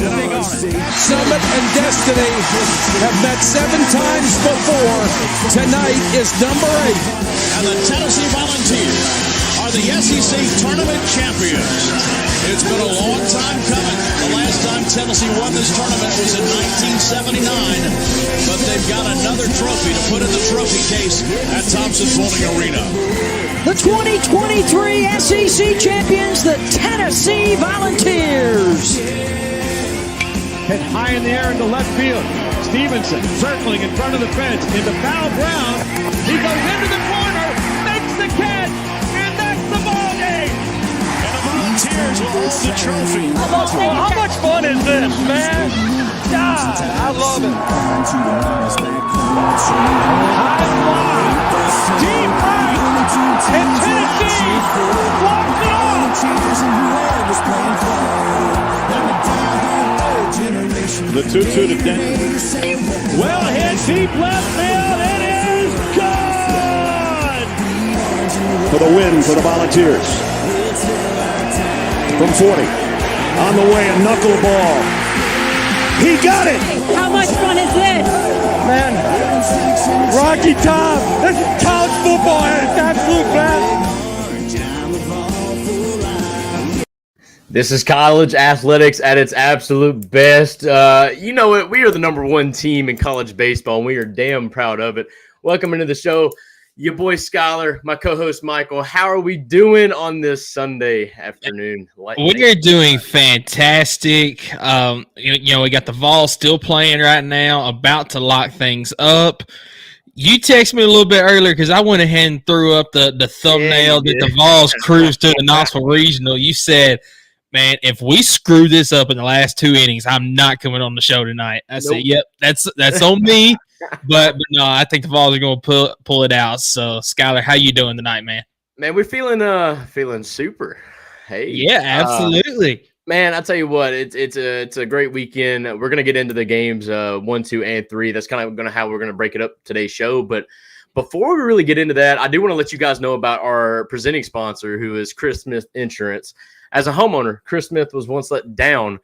anything on it. Summit and Destiny have met 7 times before. Tonight is number 8. And the Tennessee Volunteers are the SEC Tournament Champions. It's been a long time coming. The last time Tennessee won this tournament was in 1979, but they've got another trophy to put in the trophy case at Thompson Bowling Arena. The 2023 SEC champions, the Tennessee Volunteers. Hit high in the air into left field. Stevenson circling in front of the fence into foul ground. He goes into the corner, makes the catch, and that's the ball game. And the Volunteers will hold the trophy. How much fun is this, man? God, I love it. High fly, deep right, and Tennessee walks it off. The 2-2 to Denton. Well hit, deep left field, it is gone! For the win for the Volunteers. From 40. On the way, a knuckleball. He got it! How much fun is this? Man, Rocky Top, this is college football at its absolute best. This is college athletics at its absolute best. You know it. We are the number 1 team in college baseball, and we are damn proud of it. Welcome into the show, your boy Skylar, my co-host Michael. How are we doing on this Sunday afternoon? We're doing fantastic. You know, we got the Vols still playing right now, about to lock things up. You texted me a little bit earlier because I went ahead and threw up the thumbnail that the Vols cruised to the Knoxville Regional. You said, man, if we screw this up in the last 2 innings, I'm not coming on the show tonight. I said, yep, that's on me. But no, I think the Vols are going to pull it out. So, Skylar, how you doing tonight, man? Man, we're feeling super. Hey, yeah, absolutely. Man, I tell you what, it's a great weekend. We're gonna get into the games 1, 2, and 3. That's kind of how we're gonna break it up today's show. But before we really get into that, I do want to let you guys know about our presenting sponsor, who is Chris Smith Insurance. As a homeowner, Chris Smith was once let down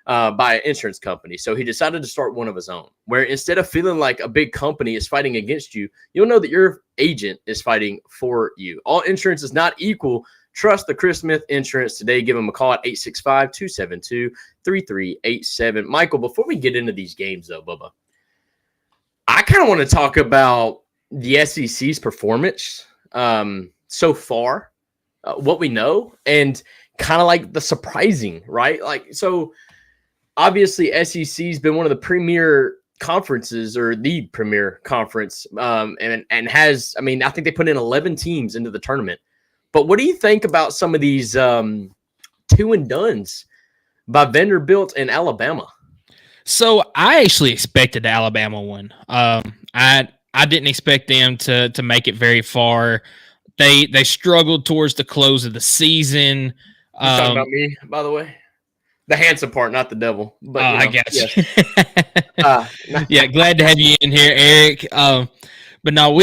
by an insurance company, so he decided to start one of his own, where instead of feeling like a big company is fighting against you, you'll know that your agent is fighting for you. All insurance is not equal. Trust the Chris Smith Insurance today. Give them a call at 865-272-3387. Michael, before we get into these games, though, Bubba, I kind of want to talk about the SEC's performance so far, what we know, and kind of like the surprising, right? Like, so obviously SEC's been one of the premier conferences, or the premier conference, and has, I mean, I think they put in 11 teams into the tournament. But what do you think about some of these 2-and-dones by Vanderbilt and Alabama? So I actually expected the Alabama one. I didn't expect them to make it very far. They struggled towards the close of the season. You're talking about me, by the way? The handsome part, not the devil. But I guess. Yeah. Yeah, glad to have you in here, Eric. But no,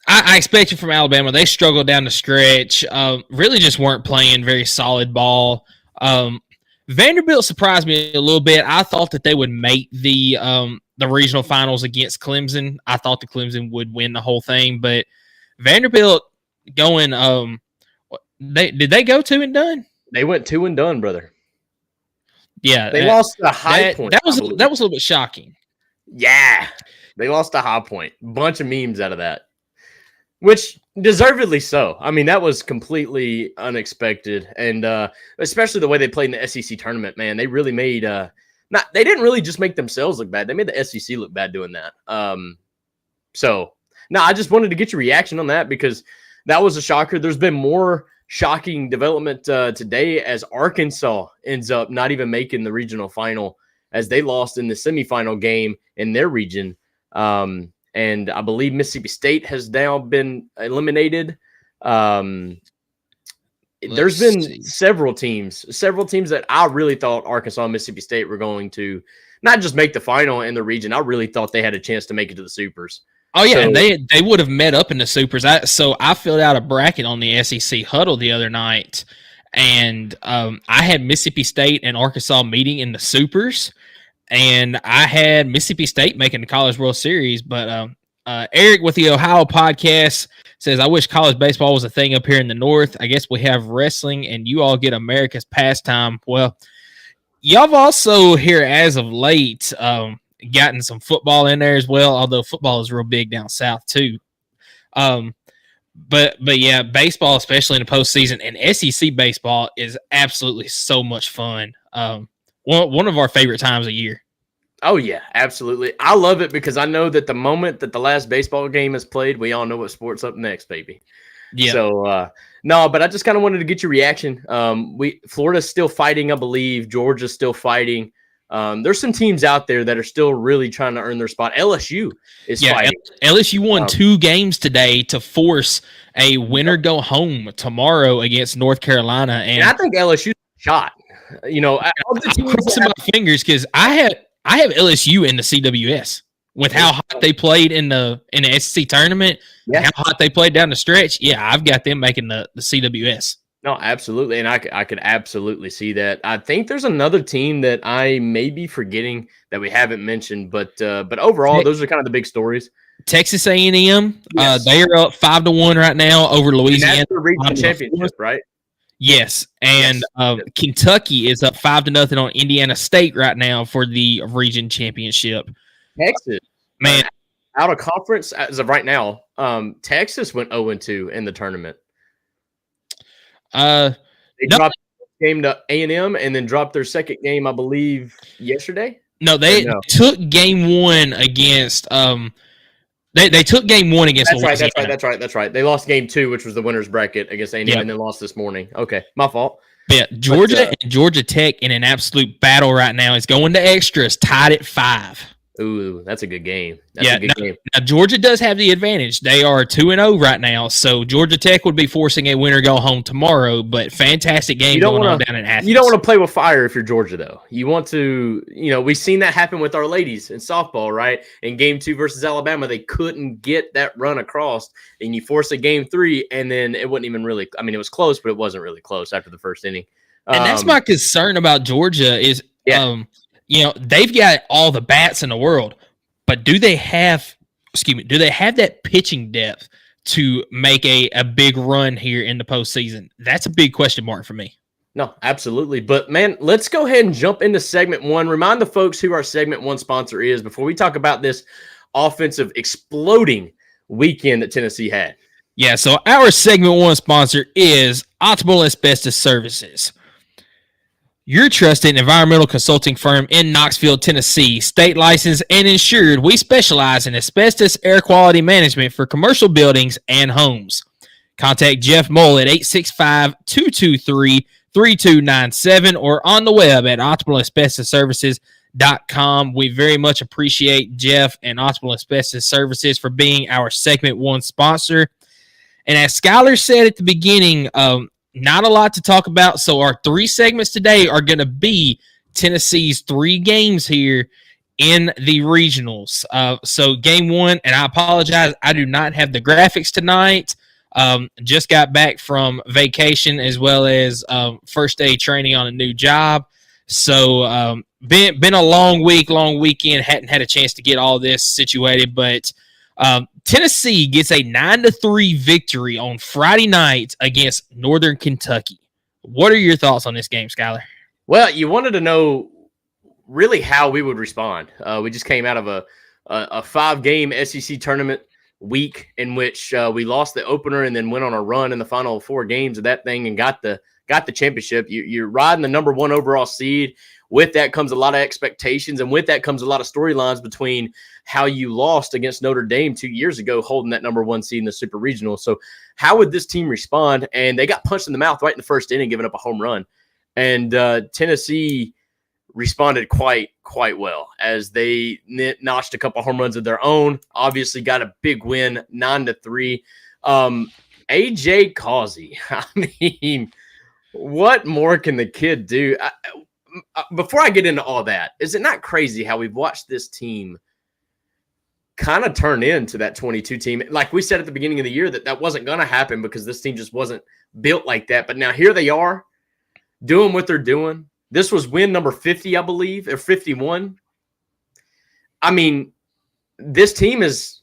I expected from Alabama. They struggled down the stretch. Really just weren't playing very solid ball. Vanderbilt surprised me a little bit. I thought that they would make the regional finals against Clemson. I thought the Clemson would win the whole thing, but Vanderbilt going. Did they go 2-and-done? They went 2-and-done, brother. Yeah, they lost a High Point. That was a little bit shocking. Yeah, they lost a High Point. Bunch of memes out of that. Which deservedly so. I mean, that was completely unexpected, and especially the way they played in the SEC tournament. Man, they really made they didn't really just make themselves look bad. They made the SEC look bad doing that. So no, I just wanted to get your reaction on that because that was a shocker. There's been more shocking development today as Arkansas ends up not even making the regional final as they lost in the semifinal game in their region. And I believe Mississippi State has now been eliminated. There's been several teams that I really thought Arkansas and Mississippi State were going to not just make the final in the region. I really thought they had a chance to make it to the Supers. Oh, yeah, and they would have met up in the Supers. So I filled out a bracket on the SEC Huddle the other night, and I had Mississippi State and Arkansas meeting in the Supers, and I had Mississippi State making the College World Series. But Eric with the Ohio podcast says, I wish college baseball was a thing up here in the North. I guess we have wrestling, and you all get America's pastime. Well, y'all have also here as of late gotten some football in there as well, although football is real big down south too. But yeah, baseball, especially in the postseason, and SEC baseball is absolutely so much fun. One of our favorite times of year. Oh, yeah, absolutely. I love it because I know that the moment that the last baseball game is played, we all know what sport's up next, baby. Yeah. So, no, but I just kind of wanted to get your reaction. Florida's still fighting, I believe. Georgia's still fighting. There's some teams out there that are still really trying to earn their spot. LSU is fighting. LSU won 2 games today to force a winner go home tomorrow against North Carolina. And I think LSU's shot. You know, I'm crossing my fingers because I have LSU in the CWS with how hot they played in the SEC tournament, and how hot they played down the stretch. Yeah, I've got them making the CWS. No, absolutely, and I could absolutely see that. I think there's another team that I may be forgetting that we haven't mentioned, but overall, those are kind of the big stories. Texas A&M, Yes. they are up 5-1 right now over Louisiana. And that's the regional championship, right? Yes, and Kentucky is up 5-0 on Indiana State right now for the region championship. Texas, man, out of conference as of right now. Texas went 0-2 in the tournament. They dropped the game to A&M and then dropped their second game, I believe, yesterday. No, they took game 1 against. They took game 1 against. That's right. They lost game 2, which was the winner's bracket against A&M, and then lost this morning. Okay, my fault. Yeah, Georgia and Georgia Tech in an absolute battle right now. It's going to extras, tied at 5. Ooh, that's a good game. That's a good game. Now, Georgia does have the advantage. They are 2-0 right now, so Georgia Tech would be forcing a winner go home tomorrow, but fantastic game on down in Athens. You don't want to play with fire if you're Georgia, though. You want to, we've seen that happen with our ladies in softball, right? In game 2 versus Alabama, they couldn't get that run across, and you force a game 3, and then it wasn't even really, it was close, but it wasn't really close after the first inning. And that's my concern about Georgia is, they've got all the bats in the world, but do they have that pitching depth to make a big run here in the postseason? That's a big question mark for me. No, absolutely. But, man, let's go ahead and jump into segment 1. Remind the folks who our segment 1 sponsor is before we talk about this offensive exploding weekend that Tennessee had. Yeah, so our segment 1 sponsor is Optimal Asbestos Services. Your trusted environmental consulting firm in Knoxville, Tennessee, state licensed and insured. We specialize in asbestos air quality management for commercial buildings and homes. Contact Jeff Mole at 865-223-3297 or on the web at optimalasbestosservices.com. We very much appreciate Jeff and Optimal Asbestos Services for being our segment 1 sponsor. And as Skylar said at the beginning, not a lot to talk about, so our 3 segments today are going to be Tennessee's 3 games here in the regionals. So game 1, and I apologize, I do not have the graphics tonight. Just got back from vacation as well as first day training on a new job. So been a long weekend, hadn't had a chance to get all this situated, but Tennessee gets a 9-3 victory on Friday night against Northern Kentucky. What are your thoughts on this game, Skylar? Well, you wanted to know really how we would respond. We just came out of a 5-game SEC tournament week in which we lost the opener and then went on a run in the final 4 games of that thing and got the championship. You're riding the number 1 overall seed. With that comes a lot of expectations, and with that comes a lot of storylines between how you lost against Notre Dame 2 years ago, holding that number 1 seed in the Super Regional. So how would this team respond? And they got punched in the mouth right in the first inning, giving up a home run. And Tennessee responded quite well as they notched a couple home runs of their own. Obviously got a big win, 9-3. AJ Causey, I mean, what more can the kid do? Before I get into all that, is it not crazy how we've watched this team kind of turn into that 22 team? Like we said at the beginning of the year that wasn't going to happen because this team just wasn't built like that. But now here they are. doing what they're doing. This was win number 50, I believe, or 51. I mean, this team is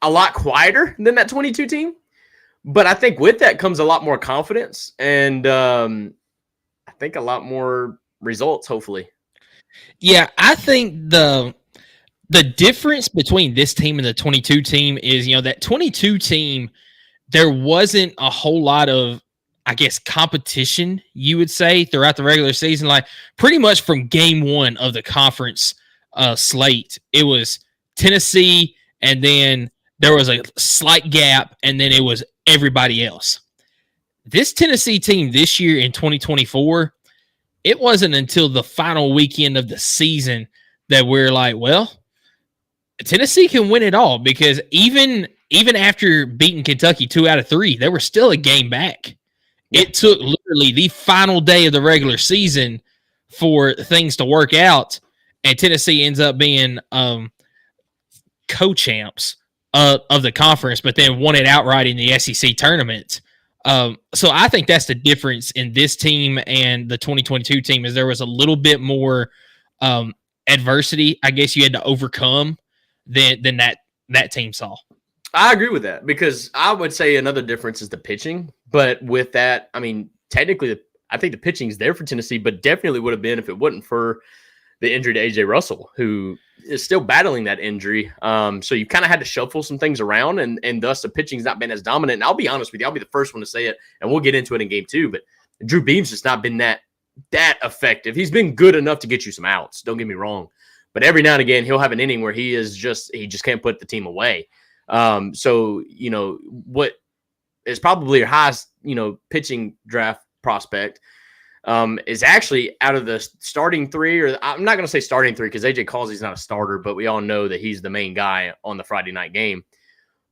a lot quieter than that 22 team. But I think with that comes a lot more confidence and I think a lot more results, hopefully. Yeah, I think the difference between this team and the 22 team is, that 22 team, there wasn't a whole lot of, I guess, competition, you would say, throughout the regular season. Like pretty much from game one of the conference slate, it was Tennessee, and then there was a slight gap, and then it was everybody else. This Tennessee team this year in 2024, it wasn't until the final weekend of the season that we're like, well, Tennessee can win it all, because even after beating Kentucky 2 out of 3, they were still a game back. It took literally the final day of the regular season for things to work out, and Tennessee ends up being co-champs of the conference, but then won it outright in the SEC tournament. So I think that's the difference in this team and the 2022 team, is there was a little bit more adversity, I guess, you had to overcome than that team saw. I agree with that, because I would say another difference is the pitching. But with that, I mean, technically, I think the pitching is there for Tennessee, but definitely would have been if it wasn't for the injury to A.J. Russell, who is still battling that injury. So you kind of had to shuffle some things around, and thus the pitching's not been as dominant. And I'll be honest with you, I'll be the first one to say it, and we'll get into it in game 2, but Drew Beam's just not been that effective. He's been good enough to get you some outs, don't get me wrong. But every now and again, he'll have an inning where he just can't put the team away. So, what is probably your highest, pitching draft prospect is actually out of the starting 3, or I'm not going to say starting 3 because AJ Causey's not a starter, but we all know that he's the main guy on the Friday night game.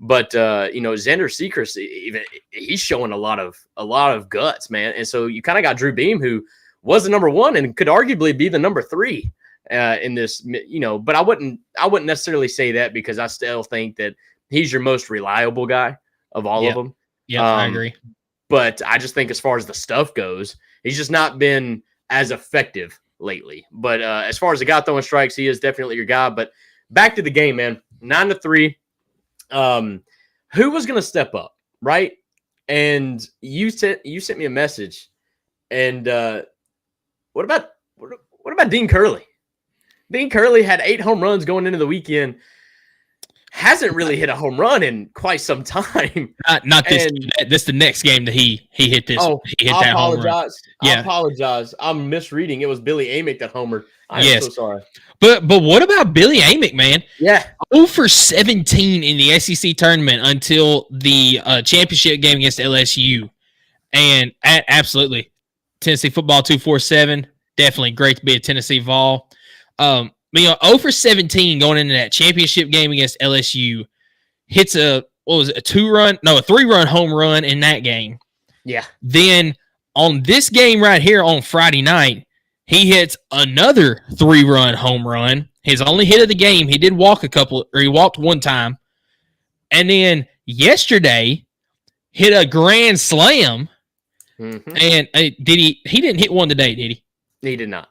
But, Xander Sechrist, even he's showing a lot of guts, man. And so you kind of got Drew Beam, who was the number 1 and could arguably be the number 3 in this, but I wouldn't necessarily say that, because I still think that he's your most reliable guy of all of them. Yeah, I agree. But I just think as far as the stuff goes, he's just not been as effective lately. But as far as the guy throwing strikes, he is definitely your guy. But back to the game, man. 9-3. Who was going to step up, right? And you sent me a message. And what about Dean Curley? Dean Curley had 8 home runs going into the weekend. Hasn't really hit a home run in quite some time. Not this. This the next game that he hit this. Oh, he hit I that apologize. home run. Yeah. I apologize. I'm misreading. It was Billy Amick that homered. I'm so sorry. But what about Billy Amick, man? Yeah. 0 for 17 in the SEC tournament until the championship game against LSU. And absolutely, Tennessee football 247. Definitely great to be a Tennessee Vol. 0 for 17 going into that championship game against LSU, hits a 3-run home run in that game. Yeah. Then on this game right here on Friday night, he hits another 3-run home run. His only hit of the game. He did walk he walked one time. And then yesterday, hit a grand slam. Mm-hmm. And he didn't hit one today, did he? He did not.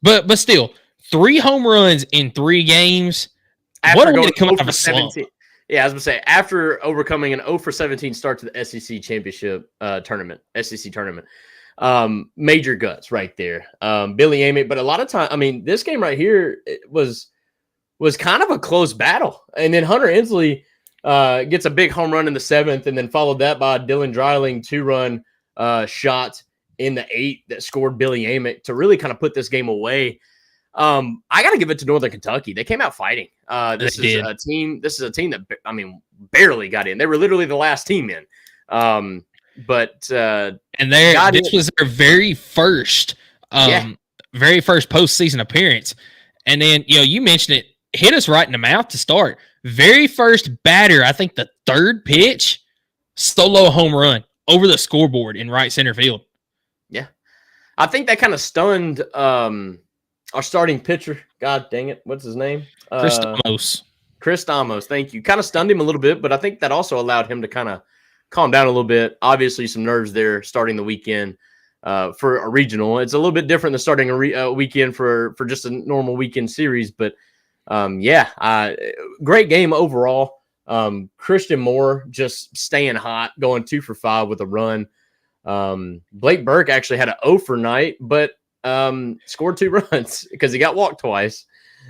But still, 3 home runs in 3 games. After what a way going to come 0 out of for a slump. 17. Yeah, I was going to say, after overcoming an 0 for 17 start to the SEC championship tournament, SEC tournament, major guts right there. Billy Amick, but a lot of time, I mean, this game right here was kind of a close battle. And then Hunter Inslee gets a big home run in the 7th, and then followed that by Dylan Dreiling 2-run shot in the 8th that scored Billy Amick to really kind of put this game away. I got to give it to Northern Kentucky. They came out fighting. This is a team that, I mean, barely got in. They were literally the last team in. But this was their very first postseason appearance. And then, you mentioned it, hit us right in the mouth to start. Very first batter, I think the 3rd pitch, solo home run over the scoreboard in right center field. Yeah. I think that kind of stunned our starting pitcher. God dang it. What's his name? Chris Stamos. Chris Stamos. Thank you. Kind of stunned him a little bit, but I think that also allowed him to kind of calm down a little bit. Obviously, some nerves there starting the weekend. for a regional. It's a little bit different than starting a weekend for just a normal weekend series. But great game overall. Christian Moore just staying hot, going 2 for 5 with a run. Blake Burke actually had an 0 for night, but scored 2 runs because he got walked twice.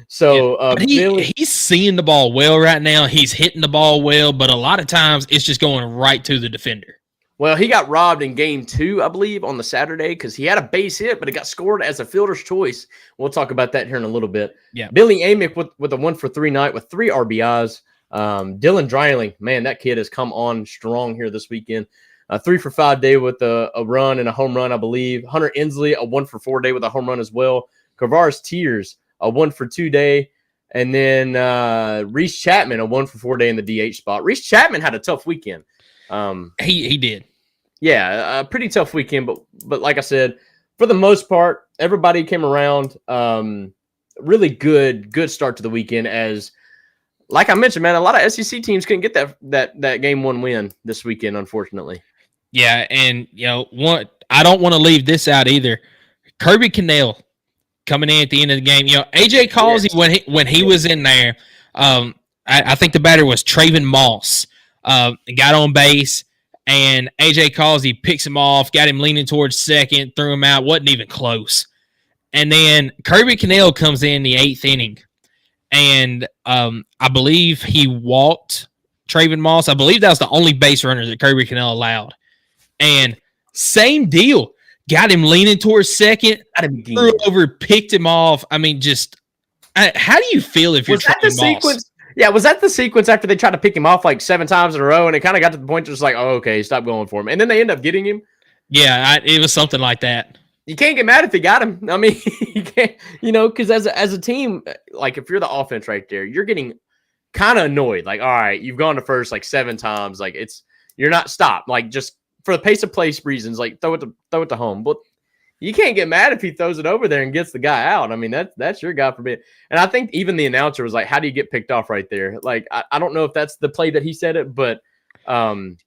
So he's seeing the ball well right now. He's hitting the ball well, but a lot of times it's just going right to the defender. Well, he got robbed in game 2, I believe, on the Saturday because he had a base hit, but it got scored as a fielder's choice. We'll talk about that here in a little bit. Yeah, Billy Amick with a 1 for 3 night with 3 RBIs. Dylan Dreiling, man, that kid has come on strong here this weekend. 3 for 5 day with a run and a home run, I believe. Hunter Inslee, a 1 for 4 day with a home run as well. Kavaris Tears, a 1 for 2 day. And then Reese Chapman, a 1 for 4 day in the DH spot. Reese Chapman had a tough weekend. He did. Yeah, a pretty tough weekend, but like I said, for the most part, everybody came around. Really good start to the weekend. As like I mentioned, man, a lot of SEC teams couldn't get that game 1 win this weekend, unfortunately. Yeah, and I don't want to leave this out either. Kirby Cannell coming in at the end of the game. AJ Causey, when he was in there, I think the batter was Traven Moss. Got on base. And A.J. Causey picks him off, got him leaning towards second, threw him out, wasn't even close. And then Kirby Cannell comes in the 8th inning. And I believe he walked Traven Moss. I believe that was the only base runner that Kirby Cannell allowed. And same deal. Got him leaning towards second, threw over, picked him off. I mean, how do you feel if you're Traven Moss? Yeah, was that the sequence after they tried to pick him off like 7 times in a row, and it kind of got to the point just like, oh, okay, stop going for him. And then they end up getting him? Yeah, it was something like that. You can't get mad if they got him. I mean, you can't, because as a team, like if you're the offense right there, you're getting kind of annoyed. Like, all right, you've gone to first like 7 times. Like you're not stopped. Like just for the pace of play reasons, like throw it to home. But you can't get mad if he throws it over there and gets the guy out. I mean, that's your guy forbid. And I think even the announcer was like, how do you get picked off right there? Like, I don't know if that's the play that he said it, but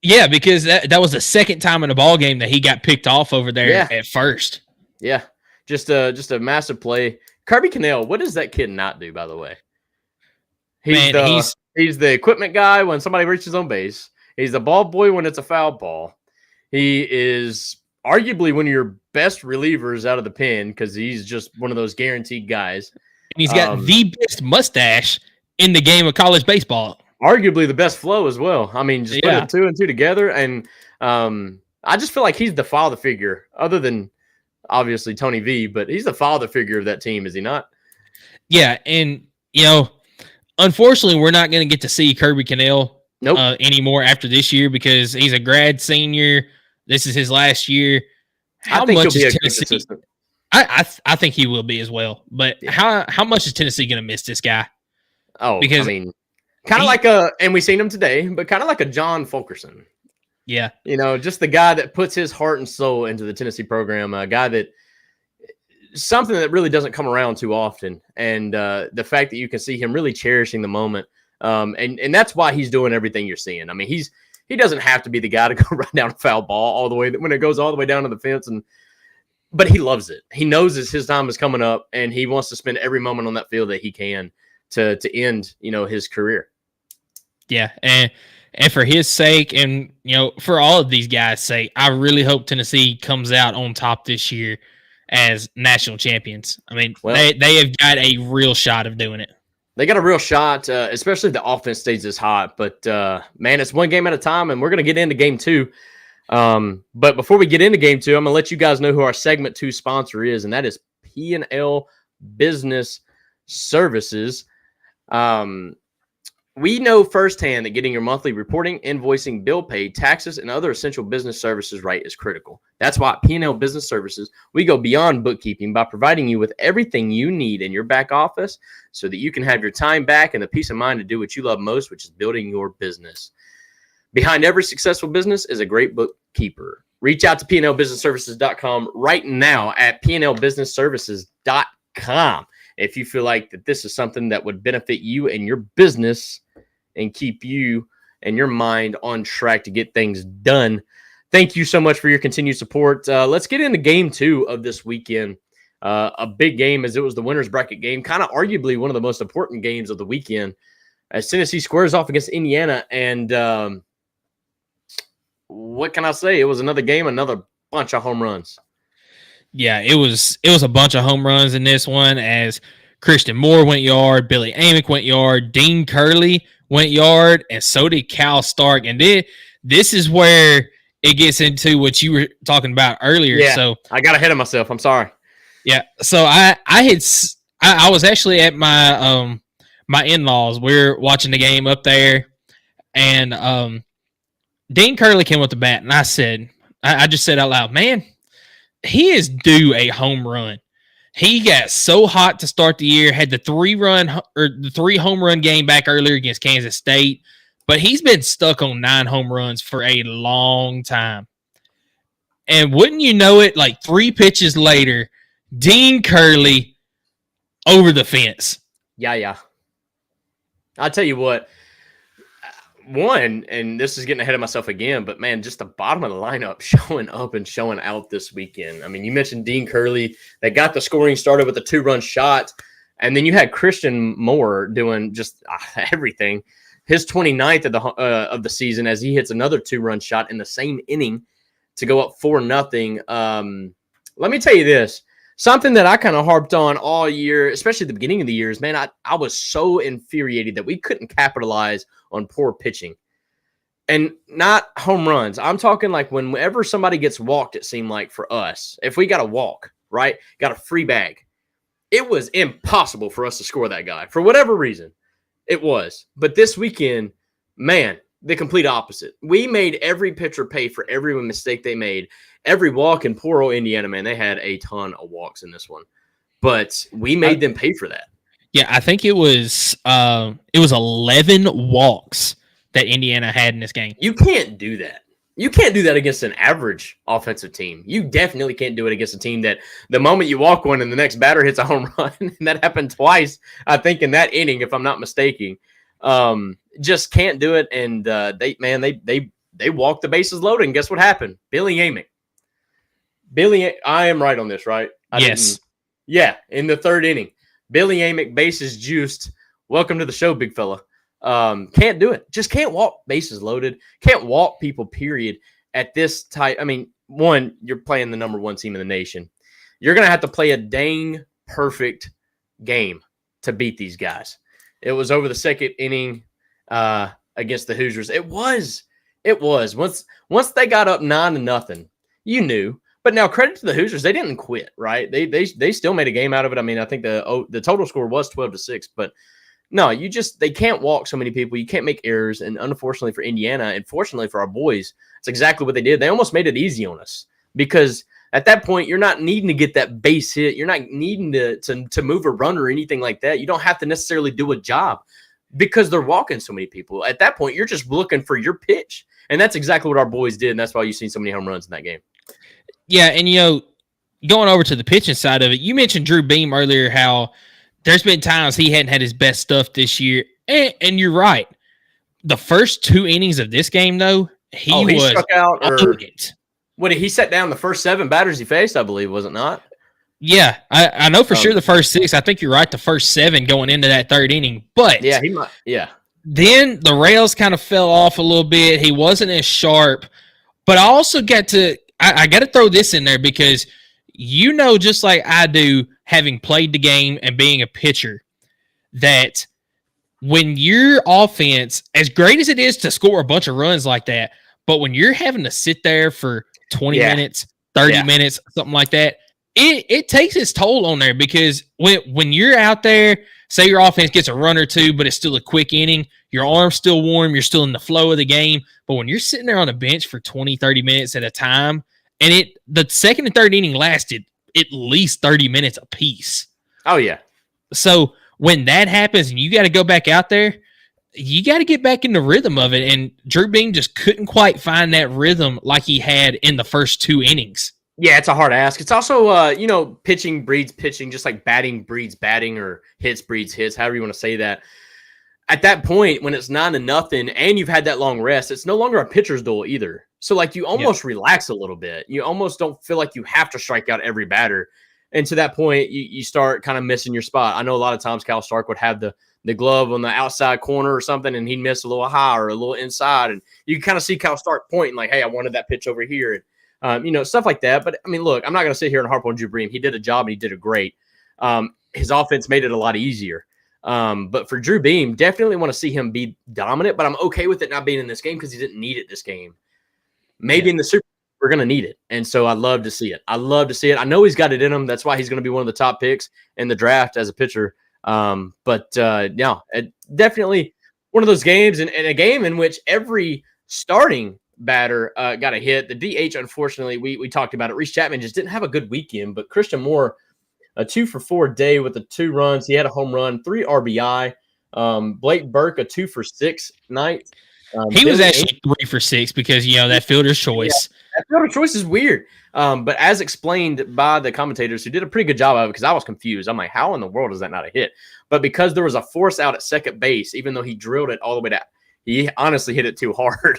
yeah, because that was the second time in a ball game that he got picked off over there at first. Yeah. Just a massive play. Kirby Cannell, what does that kid not do, by the way? He's the equipment guy when somebody reaches on base. He's the ball boy when it's a foul ball. He is arguably one of your best relievers out of the pen because he's just one of those guaranteed guys. And he's got the best mustache in the game of college baseball. Arguably the best flow as well. I mean, just put 2 and 2 together. And I just feel like he's the father figure, other than obviously Tony V, but he's the father figure of that team, is he not? Yeah, and, unfortunately, we're not going to get to see Kirby Cannell anymore after this year because he's a grad senior. This is his last year. How much is Tennessee? I think he will be as well. But how much is Tennessee going to miss this guy? Oh, because I mean, kind of like and we've seen him today, but kind of like a John Fulkerson. Yeah, just the guy that puts his heart and soul into the Tennessee program. A guy that something that really doesn't come around too often, and the fact that you can see him really cherishing the moment, and that's why he's doing everything you're seeing. I mean, he doesn't have to be the guy to go run down a foul ball all the way when it goes all the way down to the fence, but he loves it. He knows his time is coming up, and he wants to spend every moment on that field that he can to end his career. Yeah, and for his sake, and for all of these guys' sake, I really hope Tennessee comes out on top this year as national champions. I mean, they have got a real shot of doing it. They got a real shot, especially if the offense stays this hot. But, man, it's 1 game at a time, and we're going to get into game 2. But before we get into game 2, I'm going to let you guys know who our segment 2 sponsor is, and that is P&L Business Services. We know firsthand that getting your monthly reporting, invoicing, bill pay, taxes, and other essential business services right is critical. That's why at P&L Business Services, we go beyond bookkeeping by providing you with everything you need in your back office so that you can have your time back and the peace of mind to do what you love most, which is building your business. Behind every successful business is a great bookkeeper. Reach out to PNLBusinessServices.com right now at PNLBusinessServices.com if you feel like that this is something that would benefit you and your business and keep you and your mind on track to get things done. thank you so much for your continued support. Let's get into game 2 of this weekend. A big game, as it was the winner's bracket game, kind of arguably one of the most important games of the weekend, as Tennessee squares off against Indiana. And what can I say? It was another game, another bunch of home runs. Yeah, it was a bunch of home runs in this one, as Christian Moore went yard, Billy Amick went yard, Dean Curley went yard, and so did Cal Stark. And this is where it gets into what you were talking about earlier. Yeah, so I got ahead of myself. I'm sorry. Yeah, so I was actually at my my in-laws. We're watching the game up there, and Dean Curley came with the bat, and I just said out loud, man, he is due a home run. He got so hot to start the year, had the 3 home run game back earlier against Kansas State, but he's been stuck on 9 home runs for a long time. And wouldn't you know it, like 3 pitches later, Dean Curley over the fence. Yeah. I'll tell you what, one, and this is getting ahead of myself again, but man, just the bottom of the lineup showing up and showing out this weekend. I mean, you mentioned Dean Curley. They got the scoring started with a 2-run shot, and then you had Christian Moore doing just everything. His 29th of the season, as he hits another 2-run shot in the same inning to go up 4-0. Let me tell you this. Something that I kind of harped on all year, especially at the beginning of the year, is, man, I was so infuriated that we couldn't capitalize on poor pitching. And not home runs. I'm talking like whenever somebody gets walked, it seemed like for us, if we got a walk, right, got a free bag, it was impossible for us to score that guy for whatever reason. It was. But this weekend, man, the complete opposite. We made every pitcher pay for every mistake they made. Every walk, in poor old Indiana, man, they had a ton of walks in this one. But we made them pay for that. Yeah, I think it was 11 walks that Indiana had in this game. You can't do that. You can't do that against an average offensive team. You definitely can't do it against a team that the moment you walk one and the next batter hits a home run, and that happened twice, I think, in that inning, if I'm not mistaken. Just can't do it. And they walked the bases loaded. And guess what happened? Billy Amick. I am right on this, right? Yes. Yeah, in the 3rd inning. Billy Amick, bases juiced. Welcome to the show, big fella. Can't do it. Just can't walk bases loaded. Can't walk people, period, at this type. I mean, one, you're playing the number 1 team in the nation. You're going to have to play a dang perfect game to beat these guys. It was over the 2nd inning against the Hoosiers. It was. Once they got up 9-0, you knew. But now, credit to the Hoosiers, they didn't quit, right? They still made a game out of it. I mean, I think the total score was 12-6, but no, they can't walk so many people. You can't make errors, and unfortunately for Indiana, and fortunately for our boys, it's exactly what they did. They almost made it easy on us, because at that point, you're not needing to get that base hit. You're not needing to move a runner or anything like that. You don't have to necessarily do a job because they're walking so many people. At that point, you're just looking for your pitch, and that's exactly what our boys did, and that's why you've seen so many home runs in that game. Yeah, and going over to the pitching side of it, you mentioned Drew Beam earlier, how there's been times he hadn't had his best stuff this year, and you're right. The first 2 innings of this game, though, he was struck out. What did he set down the first 7 batters he faced? I believe, was it not? Yeah, I know for sure the first 6. I think you're right. The first 7 going into that 3rd inning, but yeah, he might. Yeah. Then the rails kind of fell off a little bit. He wasn't as sharp, but I also got to. I got to throw this in there because just like I do, having played the game and being a pitcher, that when your offense, as great as it is to score a bunch of runs like that, but when you're having to sit there for 20 minutes, 30 minutes, something like that, it takes its toll on there, because when you're out there, say your offense gets a run or 2, but it's still a quick inning, your arm's still warm, you're still in the flow of the game. But when you're sitting there on a bench for 20, 30 minutes at a time, and the 2nd and 3rd inning lasted at least 30 minutes apiece. Oh, yeah. So when that happens and you got to go back out there, you got to get back in the rhythm of it. And Drew Beam just couldn't quite find that rhythm like he had in the first 2 innings. Yeah, it's a hard ask. It's also, pitching breeds pitching, just like batting breeds batting, or hits breeds hits, however you want to say that. At that point, when it's 9-0 and you've had that long rest, it's no longer a pitcher's duel either. So like you almost relax a little bit. You almost don't feel like you have to strike out every batter. And to that point, you start kind of missing your spot. I know a lot of times Cal Stark would have the glove on the outside corner or something, and he'd miss a little high or a little inside. And you can kind of see Cal Stark pointing like, hey, I wanted that pitch over here. And, stuff like that. But, I mean, look, I'm not going to sit here and harp on Drew Bream. He did a job, and he did it great. His offense made it a lot easier. But for Drew Beam, definitely want to see him be dominant, but I'm okay with it not being in this game because he didn't need it this game. Maybe in the Super Bowl, we're going to need it. And so I'd love to see it. I love to see it. I know he's got it in him. That's why he's going to be one of the top picks in the draft as a pitcher. Definitely one of those games and a game in which every starting batter got a hit. The DH, unfortunately, we talked about it. Reese Chapman just didn't have a good weekend, but Christian Moore, a 2-for-4 day with the 2 runs. He had a home run, 3 RBI. Blake Burke, a 2-for-6 night. He was actually 3 for 6 because, that fielder's choice. Yeah, that fielder choice is weird. But as explained by the commentators who did a pretty good job of it, because I was confused. I'm like, how in the world is that not a hit? But because there was a force out at second base, even though he drilled it all the way down, he honestly hit it too hard.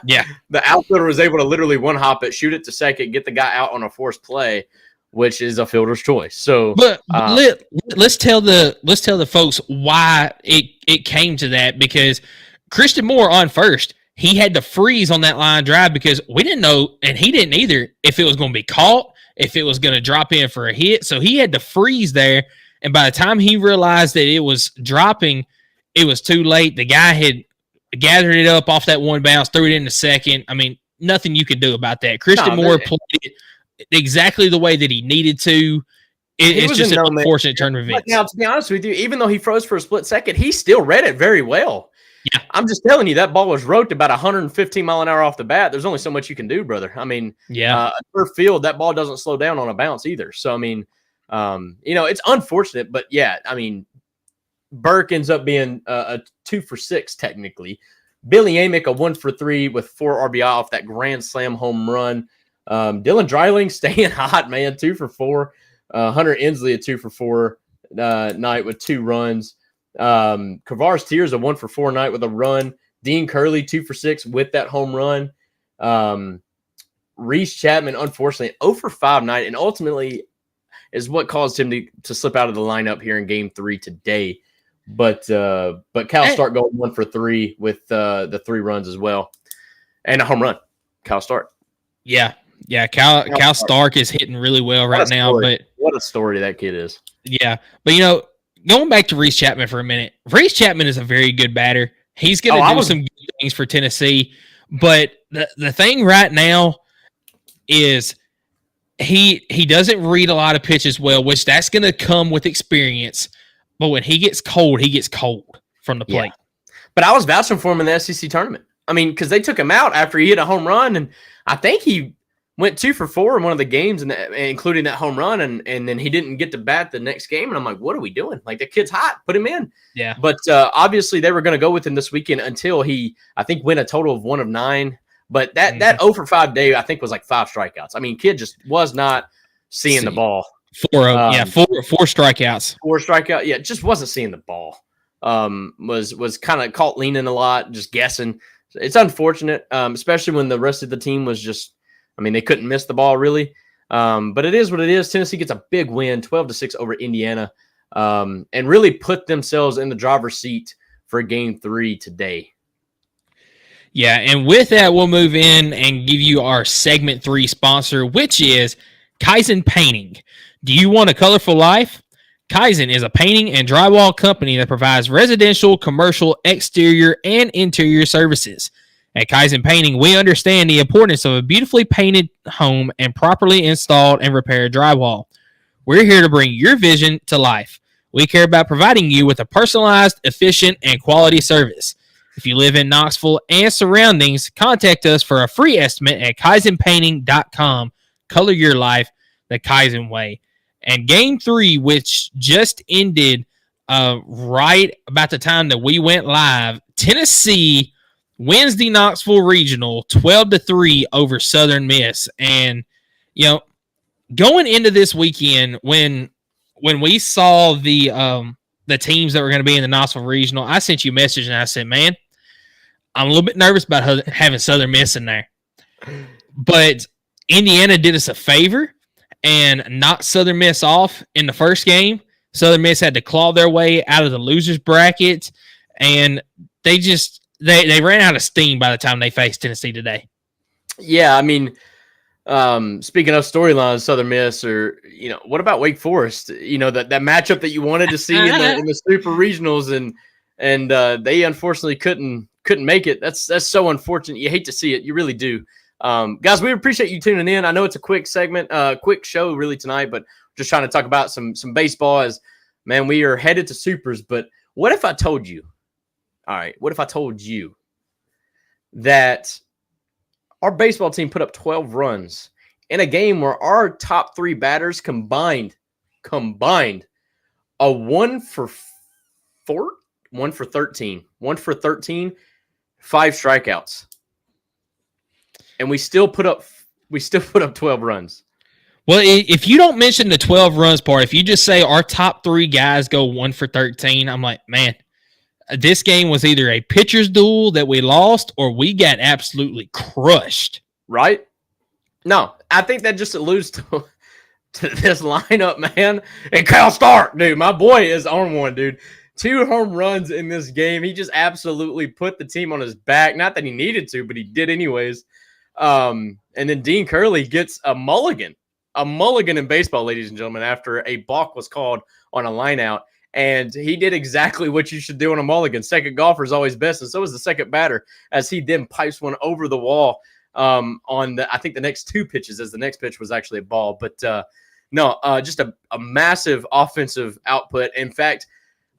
Yeah. The outfielder was able to literally one hop it, shoot it to second, get the guy out on a forced play, which is a fielder's choice. So, but let's tell the folks why it came to that, because Christian Moore on first, he had to freeze on that line drive because we didn't know, and he didn't either, if it was going to be caught, if it was going to drop in for a hit. So he had to freeze there. And by the time he realized that it was dropping, it was too late. The guy had gathered it up off that one bounce, threw it into second. I mean, nothing you could do about that. Christian Moore played it exactly the way that he needed to. It's just an unfortunate turn of events. Now, to be honest with you, even though he froze for a split second, he still read it very well. Yeah. I'm just telling you, that ball was roped about 115 mile an hour off the bat. There's only so much you can do, brother. I mean, turf field, that ball doesn't slow down on a bounce either. So, I mean, it's unfortunate, but yeah, I mean, Burke ends up being a 2-for-6 technically. Billy Amick, a 1-for-3 with 4 RBI off that grand slam home run. Dylan Dreiling staying hot, man, 2-for-4. Hunter Inslee, a 2-for-4 night with 2 runs. Kavars Tears, a 1-for-4 night with a run. Dean Curley, 2-for-6 with that home run. Reese Chapman, unfortunately, 0-for-5 night, and ultimately is what caused him to slip out of the lineup here in Game 3 today. But Cal Stark going 1-for-3 with the 3 runs as well, and a home run. Cal Stark. Yeah. Cal Stark is hitting really well right now. But what a story that kid is. Yeah, but going back to Reese Chapman for a minute, Reese Chapman is a very good batter. He's going to do some good things for Tennessee. But the thing right now is he doesn't read a lot of pitches well, which that's going to come with experience. But when he gets cold from the plate. Yeah. But I was vouching for him in the SEC tournament. I mean, because they took him out after he hit a home run, and I think he went 2-for-4 in one of the games, including that home run, and then he didn't get to bat the next game. And I'm like, what are we doing? Like, the kid's hot. Put him in. Yeah. But obviously they were going to go with him this weekend until he, I think, went a total of 1 of 9. But that 0-for-5 day, I think, was like 5 strikeouts. I mean, kid just was not seeing the ball. 4 strikeouts. 4 strikeouts. Yeah, just wasn't seeing the ball. Was kind of caught leaning a lot, just guessing. It's unfortunate, especially when the rest of the team was just, I mean, they couldn't miss the ball really. But it is what it is. Tennessee gets a big win, 12-6 over Indiana, and really put themselves in the driver's seat for Game 3 today. Yeah, and with that, we'll move in and give you our Segment 3 sponsor, which is Kaizen Painting. Do you want a colorful life? Kaizen is a painting and drywall company that provides residential, commercial, exterior, and interior services. At Kaizen Painting, we understand the importance of a beautifully painted home and properly installed and repaired drywall. We're here to bring your vision to life. We care about providing you with a personalized, efficient, and quality service. If you live in Knoxville and surroundings, contact us for a free estimate at KaizenPainting.com. Color your life the Kaizen way. And Game 3, which just ended right about the time that we went live, Tennessee wins the Knoxville Regional 12-3 over Southern Miss. And, going into this weekend, when we saw the teams that were going to be in the Knoxville Regional, I sent you a message and I said, man, I'm a little bit nervous about having Southern Miss in there. But Indiana did us a favor and knocked Southern Miss off in the first game. Southern Miss had to claw their way out of the losers bracket, and they ran out of steam by the time they faced Tennessee today. Yeah, I mean, speaking of storylines, Southern Miss, or what about Wake Forest? That matchup that you wanted to see in the super regionals, and they unfortunately couldn't make it. That's so unfortunate. You hate to see it, you really do. Guys, we appreciate you tuning in. I know it's a quick segment, quick show really tonight, but just trying to talk about some baseball. As man, we are headed to supers. But what if I told you? All right, what if I told you that our baseball team put up 12 runs in a game where our top 3 batters combined a 1 for 13, 5 strikeouts, and we still put up 12 runs. Well, if you don't mention the 12 runs part, if you just say our top 3 guys go 1 for 13, I'm like, man, this game was either a pitcher's duel that we lost or we got absolutely crushed. Right? No, I think that just alludes to this lineup, man. And Cal Stark, dude, my boy is on one, dude. 2 home runs in this game. He just absolutely put the team on his back. Not that he needed to, but he did anyways. And then Dean Curley gets a mulligan in baseball, ladies and gentlemen, after a balk was called on a line out. And he did exactly what you should do on a mulligan. Second golfer is always best, and so is the second batter, as he then pipes one over the wall on I think the next 2 pitches, as the next pitch was actually a ball. But just a massive offensive output. In fact,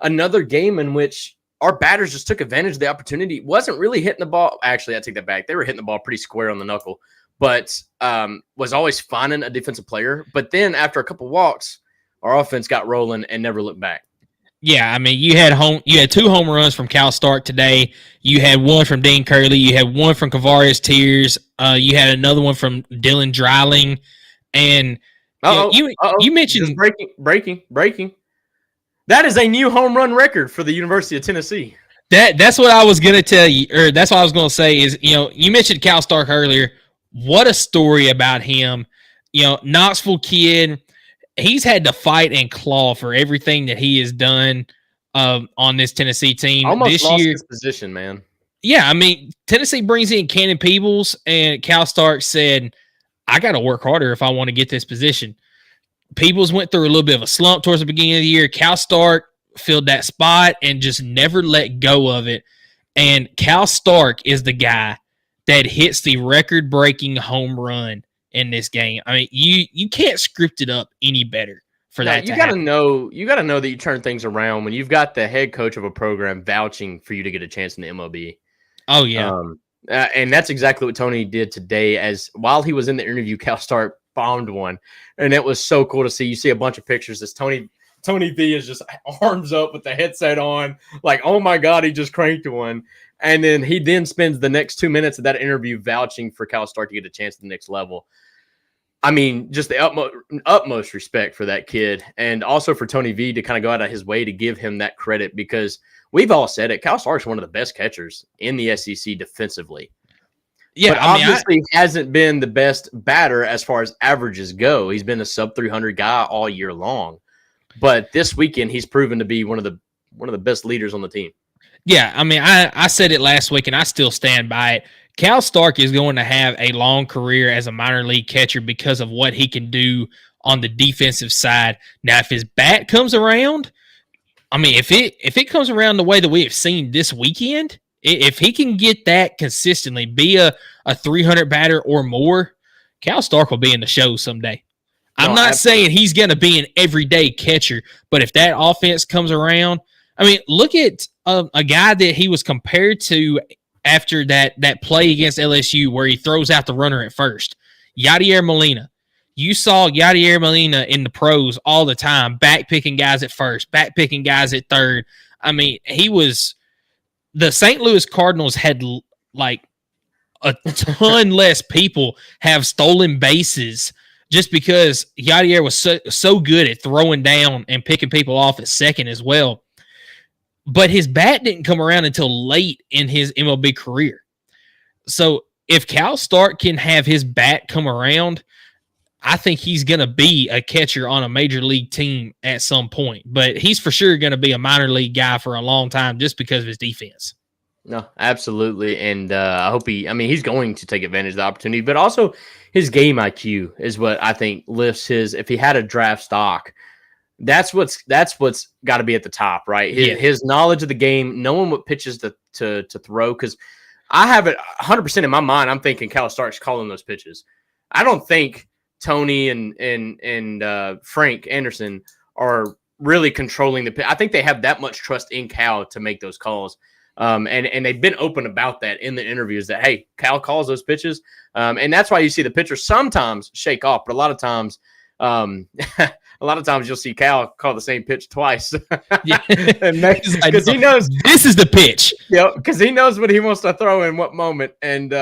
another game in which our batters just took advantage of the opportunity. Wasn't really hitting the ball. Actually, I take that back. They were hitting the ball pretty square on the knuckle, but was always finding a defensive player. But then after a couple walks, our offense got rolling and never looked back. Yeah, I mean, you had 2 home runs from Cal Stark today. You had 1 from Dean Curley. You had 1 from Kavarius Tears. You had another one from Dylan Dreiling. And you mentioned breaking. That is a new home run record for the University of Tennessee. That's what I was going to tell you, or that's what I was going to say is, you mentioned Cal Stark earlier. What a story about him. Knoxville kid. He's had to fight and claw for everything that he has done on this Tennessee team. Almost this lost year. his position, man. Yeah, I mean, Tennessee brings in Cannon Peebles, and Cal Stark said, I got to work harder if I want to get this position. Peebles went through a little bit of a slump towards the beginning of the year. Cal Stark filled that spot and just never let go of it. And Cal Stark is the guy that hits the record-breaking home run in this game. I mean, you can't script it up any better for that. You got to know that you turn things around when you've got the head coach of a program vouching for you to get a chance in the MLB. Oh yeah, and that's exactly what Tony did today. As while he was in the interview, Cal Stark bombed one, and it was so cool to see. You see a bunch of pictures. This Tony V is just arms up with the headset on, like, oh my God, he just cranked one. And then he spends the next 2 minutes of that interview vouching for Cal Stark to get a chance at the next level. I mean, just the utmost respect for that kid, and also for Tony V to kind of go out of his way to give him that credit, because we've all said it. Cal Stark's one of the best catchers in the SEC defensively. Yeah, but obviously hasn't been the best batter as far as averages go. He's been a sub 300 guy all year long, but this weekend he's proven to be one of the best leaders on the team. Yeah, I mean, I said it last week, and I still stand by it. Cal Stark is going to have a long career as a minor league catcher because of what he can do on the defensive side. Now, if his bat comes around, I mean, if it comes around the way that we have seen this weekend, if he can get that consistently, be a 300 batter or more, Cal Stark will be in the show someday. I'm not saying he's going to be an everyday catcher, but if that offense comes around, I mean, look at a guy that he was compared to after that play against LSU where he throws out the runner at first, Yadier Molina. You saw Yadier Molina in the pros all the time, back-picking guys at first, back-picking guys at third. I mean, the St. Louis Cardinals had like a ton less people have stolen bases just because Yadier was so good at throwing down and picking people off at second as well. But his bat didn't come around until late in his MLB career. So if Cal Stark can have his bat come around, I think he's going to be a catcher on a major league team at some point. But he's for sure going to be a minor league guy for a long time just because of his defense. No, absolutely. And I hope he's going to take advantage of the opportunity, but also his game IQ is what I think lifts his, if he had a draft stock, that's what's got to be at the top, right? His knowledge of the game, knowing what pitches to throw. Cause I have it 100% in my mind. I'm thinking Cal Stark's calling those pitches. I don't think Tony and Frank Anderson are really controlling the pitch. I think they have that much trust in Cal to make those calls. And they've been open about that in the interviews that, hey, Cal calls those pitches. And that's why you see the pitcher sometimes shake off, but a lot of times you'll see Cal call the same pitch twice. Yeah. Because he knows this is the pitch. Yeah, because he knows what he wants to throw in what moment. And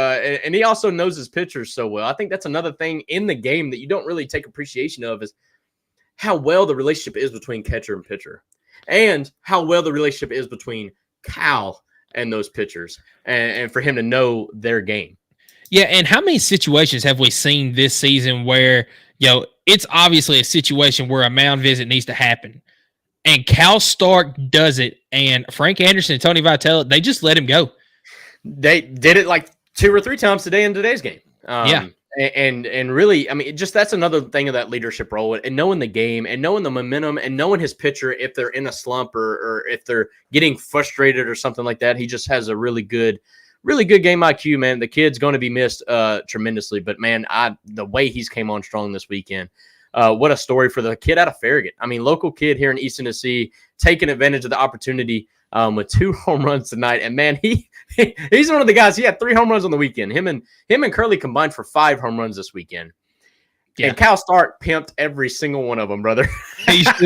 he also knows his pitchers so well. I think that's another thing in the game that you don't really take appreciation of is how well the relationship is between catcher and pitcher. And how well the relationship is between Cal and those pitchers, and for him to know their game. Yeah, and how many situations have we seen this season where, it's obviously a situation where a mound visit needs to happen, and Cal Stark does it, and Frank Anderson and Tony Vitello, they just let him go. They did it like 2 or 3 times today in today's game. And really, just that's another thing of that leadership role and knowing the game and knowing the momentum and knowing his pitcher, if they're in a slump or if they're getting frustrated or something like that. He just has a really good game IQ, man. The kid's going to be missed tremendously, but man, the way he's came on strong this weekend, what a story for the kid out of Farragut. Local kid here in East Tennessee, taking advantage of the opportunity with 2 home runs tonight. And man, he's one of the guys. He had 3 home runs on the weekend. Him and Curley combined for 5 home runs this weekend. Yeah. And Cal Stark pimped every single one of them, brother. He walked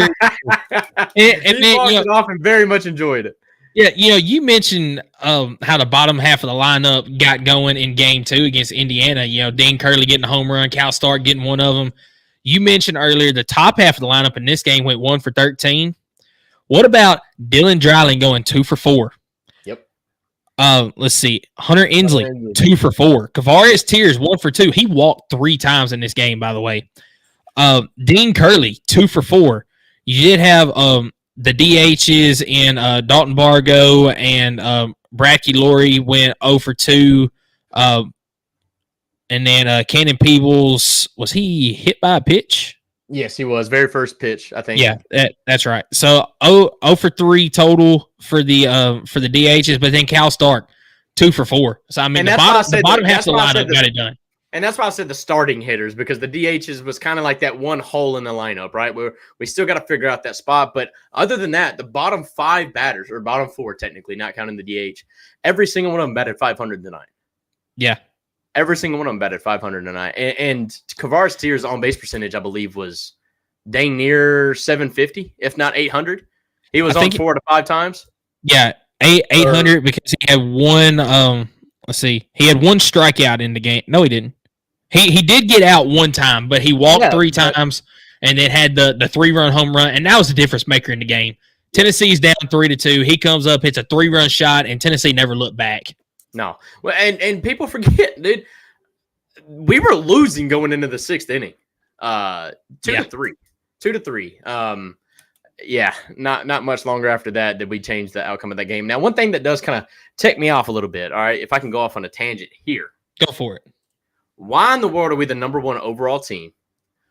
it off and very much enjoyed it. Yeah, you mentioned how the bottom half of the lineup got going in Game 2 against Indiana. Dean Curley getting a home run, Cal Stark getting one of them. You mentioned earlier the top half of the lineup in this game went 1 for 13. What about Dylan Dreiling going 2 for 4? Yep. Let's see. Hunter Inslee, 2 for 4. Kavarius Tears, 1 for 2. He walked 3 times in this game, by the way. Dean Curley, 2 for 4. You did have the DHs in Dalton Bargo and Bracky Laurie went 0 for 2. And then Cannon Peebles, was he hit by a pitch? Yes, he was. Very first pitch, I think. Yeah, that's right. So 0 for 3 total for the DHs, but then Cal Stark 2 for 4. So the bottom half of the lineup got it done. And that's why I said the starting hitters, because the DHs was kind of like that one hole in the lineup, right? Where we still got to figure out that spot. But other than that, the bottom 5 batters, or bottom 4 technically, not counting the DH, every single one of them batted 500 tonight. Yeah. Every single one of them batted 500 tonight. And Kavarius Tears' on-base percentage, I believe, was dang near 750, if not 800. He was on 4 to 5 times. Yeah, 800 because he had one. He had 1 strikeout in the game. No, he didn't. He did get out 1 time, but he walked 3 times and then had the 3-run home run, and that was the difference maker in the game. Tennessee's down 3-2. He comes up, hits a 3-run shot, and Tennessee never looked back. No. Well, and people forget, dude, we were losing going into the 6th inning. 2-3. 2-3. Not much longer after that did we change the outcome of that game. Now, one thing that does kind of tick me off a little bit, all right, if I can go off on a tangent here. Go for it. Why in the world are we the number 1 overall team,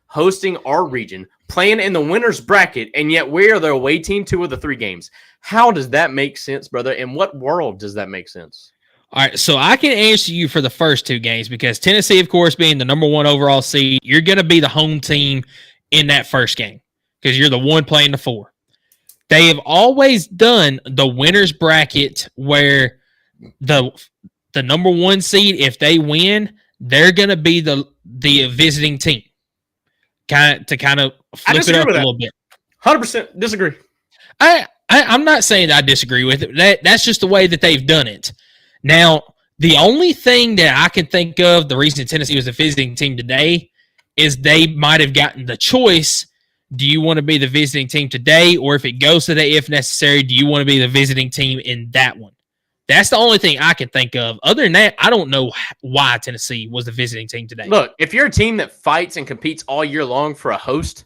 hosting our region, playing in the winner's bracket, and yet we are the away team 2 of the 3 games? How does that make sense, brother? In what world does that make sense? All right, so I can answer you for the first 2 games because Tennessee, of course, being the number 1 overall seed, you're going to be the home team in that first game because you're the 1 playing the 4. They have always done the winner's bracket where the number 1 seed, if they win, they're going to be the visiting team. Kind of flip it up a little bit. 100% disagree. I'm not saying that I disagree with it. That's just the way that they've done it. Now, the only thing that I can think of, the reason Tennessee was a visiting team today, is they might have gotten the choice. Do you want to be the visiting team today? Or if it goes today, if necessary, do you want to be the visiting team in that one? That's the only thing I can think of. Other than that, I don't know why Tennessee was the visiting team today. Look, if you're a team that fights and competes all year long for a host,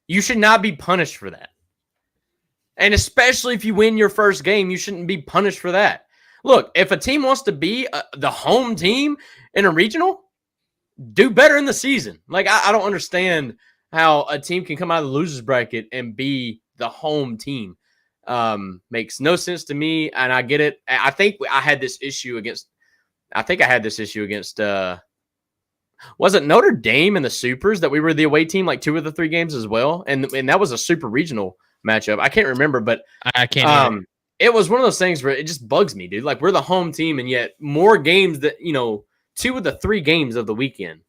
you should not be punished for that. And especially if you win your first game, you shouldn't be punished for that. Look, if a team wants to be the home team in a regional, do better in the season. Like, I don't understand how a team can come out of the losers bracket and be the home team. Makes no sense to me, and I get it. I think I had this issue against was it Notre Dame in the Supers that we were the away team like 2 of the 3 games as well, and that was a super regional matchup. I can't remember, but I can't. It was one of those things where it just bugs me, dude. Like, we're the home team, and yet more games that 2 of the 3 games of the weekend,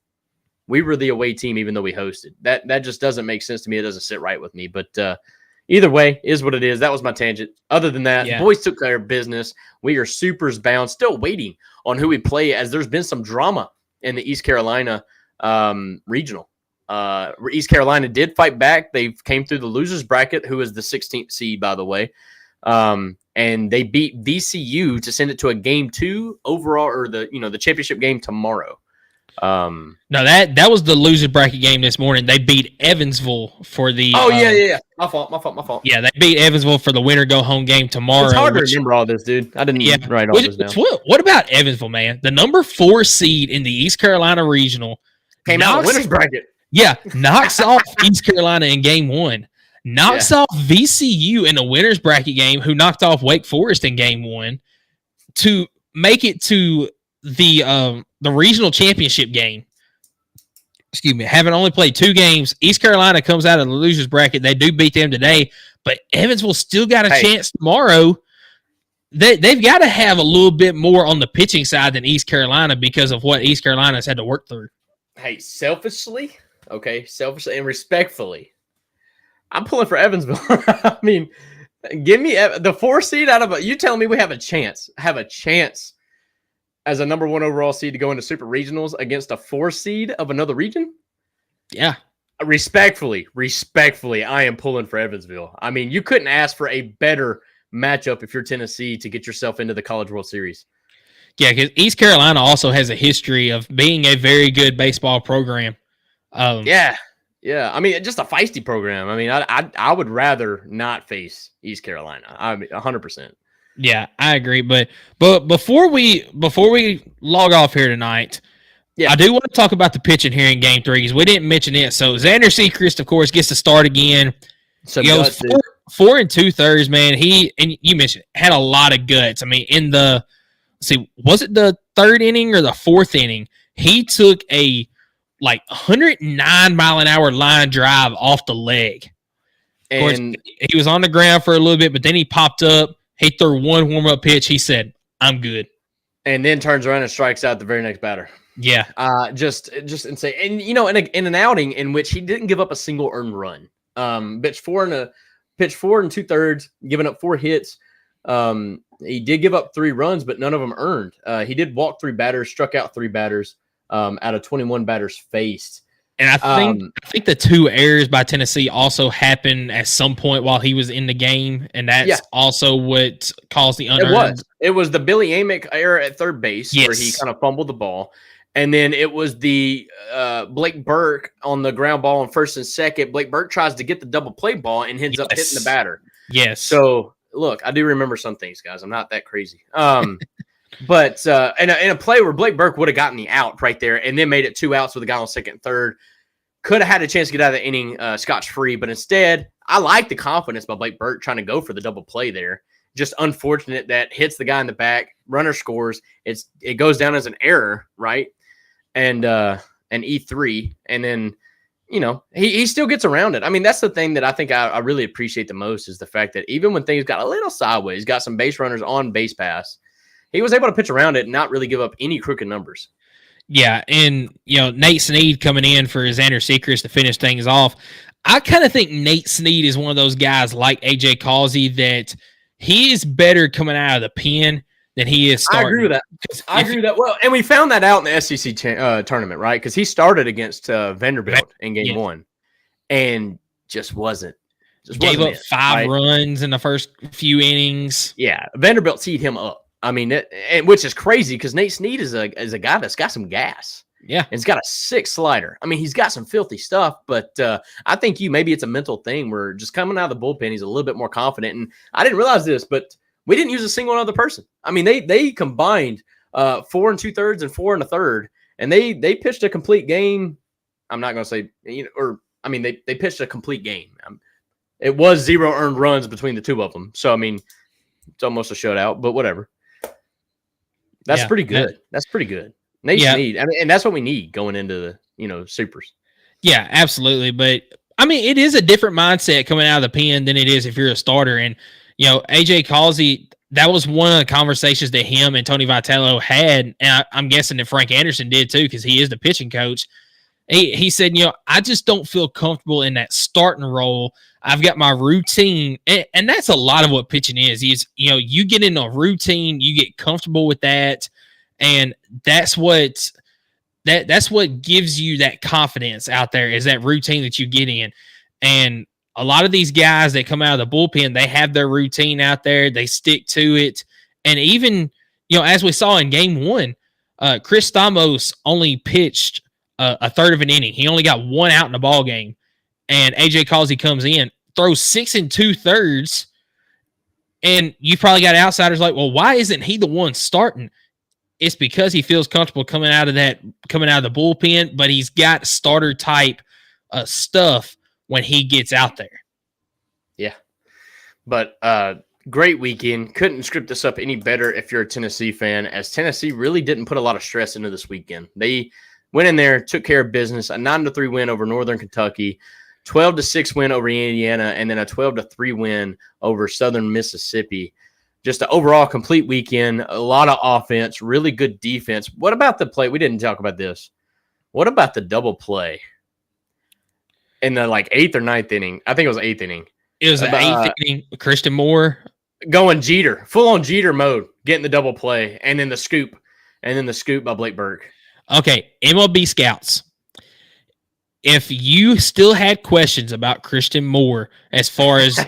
we were the away team, even though we hosted. That just doesn't make sense to me. It doesn't sit right with me. But either way, is what it is. That was my tangent. Other than that, boys took care of business. We are supers bound, still waiting on who we play, as there's been some drama in the East Carolina regional. East Carolina did fight back. They came through the losers bracket, who is the 16th seed, by the way. And they beat VCU to send it to a game 2 overall, or the championship game tomorrow. No, that was the loser bracket game this morning. They beat Evansville for the. Oh yeah. My fault. Yeah, they beat Evansville for the winner go home game tomorrow. It's hard to remember all this, dude. I didn't write all this down. What about Evansville, man? The number 4 seed in the East Carolina regional came out in the winners bracket. Yeah, knocks off East Carolina in game 1. Knocks off VCU in the winners bracket game, who knocked off Wake Forest in game 1, to make it to the regional championship game. Excuse me, having only played 2 games. East Carolina comes out of the losers bracket. They do beat them today, but Evansville still got a chance tomorrow. They've got to have a little bit more on the pitching side than East Carolina because of what East Carolina's had to work through. Hey, selfishly and respectfully, I'm pulling for Evansville. I mean, give me the 4 seed out of you telling me we have a chance as a number 1 overall seed to go into super regionals against a 4 seed of another region? Yeah. Respectfully, I am pulling for Evansville. I mean, you couldn't ask for a better matchup if you're Tennessee to get yourself into the College World Series. Yeah, because East Carolina also has a history of being a very good baseball program. Yeah. I mean, just a feisty program. I mean, I would rather not face East Carolina. I mean, 100%. Yeah, I agree. But before we log off here tonight, I do want to talk about the pitching here in Game 3 because we didn't mention it. So Xander Sechrist, of course, gets to start again. He goes 4 2/3, man. He, and you mentioned, had a lot of guts. I mean, was it the 3rd inning or the 4th inning? He took a 109-mile-an-hour line drive off the leg. Of course, he was on the ground for a little bit, but then he popped up. He threw 1 warm-up pitch. He said, "I'm good," and then turns around and strikes out the very next batter. Yeah, just insane. And in an outing in which he didn't give up a single earned run. Pitched 4 2/3, giving up 4 hits. He did give up 3 runs, but none of them earned. He did walk 3 batters, struck out 3 batters. Out of 21 batters faced. And I think the 2 errors by Tennessee also happened at some point while he was in the game, and that's also what caused the unearned. It was the Billy Amick error at 3rd base where he kind of fumbled the ball, and then it was the Blake Burke on the ground ball on 1st and 2nd. Blake Burke tries to get the double play ball and ends up hitting the batter. Yes. So look, I do remember some things, guys. I'm not that crazy. But in a play where Blake Burke would have gotten the out right there and then made it 2 outs with a guy on 2nd and 3rd, could have had a chance to get out of the inning scotch-free. But instead, I like the confidence by Blake Burke trying to go for the double play there. Just unfortunate that hits the guy in the back. Runner scores. It goes down as an error, right? And an E3. And then, he still gets around it. I mean, that's the thing that I think I really appreciate the most is the fact that even when things got a little sideways, got some base runners on base pass, he was able to pitch around it and not really give up any crooked numbers. Yeah, and, Nate Snead coming in for Xander Sechrist to finish things off. I kind of think Nate Snead is one of those guys like A.J. Causey that he is better coming out of the pen than he is starting. I agree with that. Well, and we found that out in the SEC tournament, right? Because he started against Vanderbilt in game 1 and just wasn't. Gave up 5 runs in the first few innings. Yeah, Vanderbilt teed him up. I mean, and which is crazy because Nate Snead is a guy that's got some gas. Yeah. And he's got a 6 slider. I mean, he's got some filthy stuff, but I think maybe it's a mental thing where just coming out of the bullpen, he's a little bit more confident. And I didn't realize this, but we didn't use a single other person. I mean, they combined 4 2/3 and 4 1/3, and they pitched a complete game. I'm not going to say, they pitched a complete game. It was 0 earned runs between the two of them. So, I mean, it's almost a shutout, but whatever. That's pretty good. That's pretty good. Nate Snead. I mean, and that's what we need going into the, supers. Yeah, absolutely. But, I mean, it is a different mindset coming out of the pen than it is if you're a starter. And, AJ Causey, that was one of the conversations that him and Tony Vitello had, and I'm guessing that Frank Anderson did too because he is the pitching coach. He said, I just don't feel comfortable in that starting role. I've got my routine, and that's a lot of what pitching is. You get in a routine, you get comfortable with that, and that's what gives you that confidence out there is that routine that you get in. And a lot of these guys that come out of the bullpen, they have their routine out there. They stick to it. And even, as we saw in game 1, Chris Stamos only pitched a third of an inning. He only got 1 out in the ball game. And AJ Causey comes in, throws 6 2/3. And you probably got outsiders like, well, why isn't he the one starting? It's because he feels comfortable coming out of the bullpen, but he's got starter type stuff when he gets out there. Yeah. But great weekend. Couldn't script this up any better if you're a Tennessee fan, as Tennessee really didn't put a lot of stress into this weekend. They went in there, took care of business, a 9-3 win over Northern Kentucky, 12-6 win over Indiana, and then a 12-3 win over Southern Mississippi. Just an overall complete weekend, a lot of offense, really good defense. What about the play? We didn't talk about this. What about the double play in the 8th or 9th inning? I think it was 8th inning. It was the 8th inning. Christian Moore going Jeter, full on Jeter mode, getting the double play, and then the scoop by Blake Burke. Okay, MLB scouts. If you still had questions about Christian Moore as far as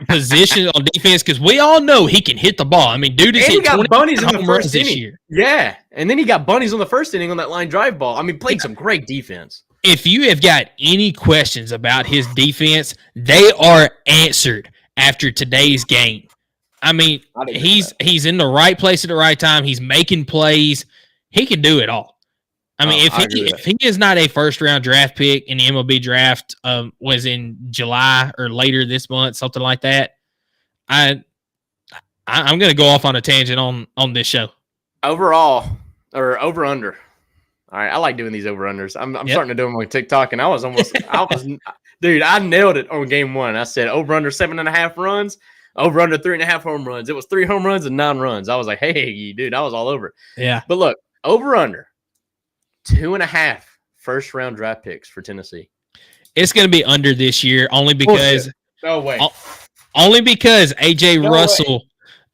position on defense, because we all know he can hit the ball. I mean, dude has hit 20 bunnies in the home first runs this inning. year. Yeah, and then he got bunnies on the first inning on that line drive ball. I mean, played some great defense. If you have got any questions about his defense, they are answered after today's game. I mean, he's in the right place at the right time. He's making plays. He can do it all. I mean, if he is not a first-round draft pick in the MLB draft, was in July or later this month, something like that, I'm going to go off on a tangent on this show. Overall, or over-under. All right, I like doing these over-unders. I'm starting to do them on TikTok, and dude, I nailed it on game 1. I said over-under 7.5 runs, over-under 3.5 home runs. It was 3 home runs and 9 runs. I was like, hey, dude, I was all over it. Yeah. But look, over-under. 2.5 first-round draft picks for Tennessee. It's going to be under this year, only because Only because AJ Russell.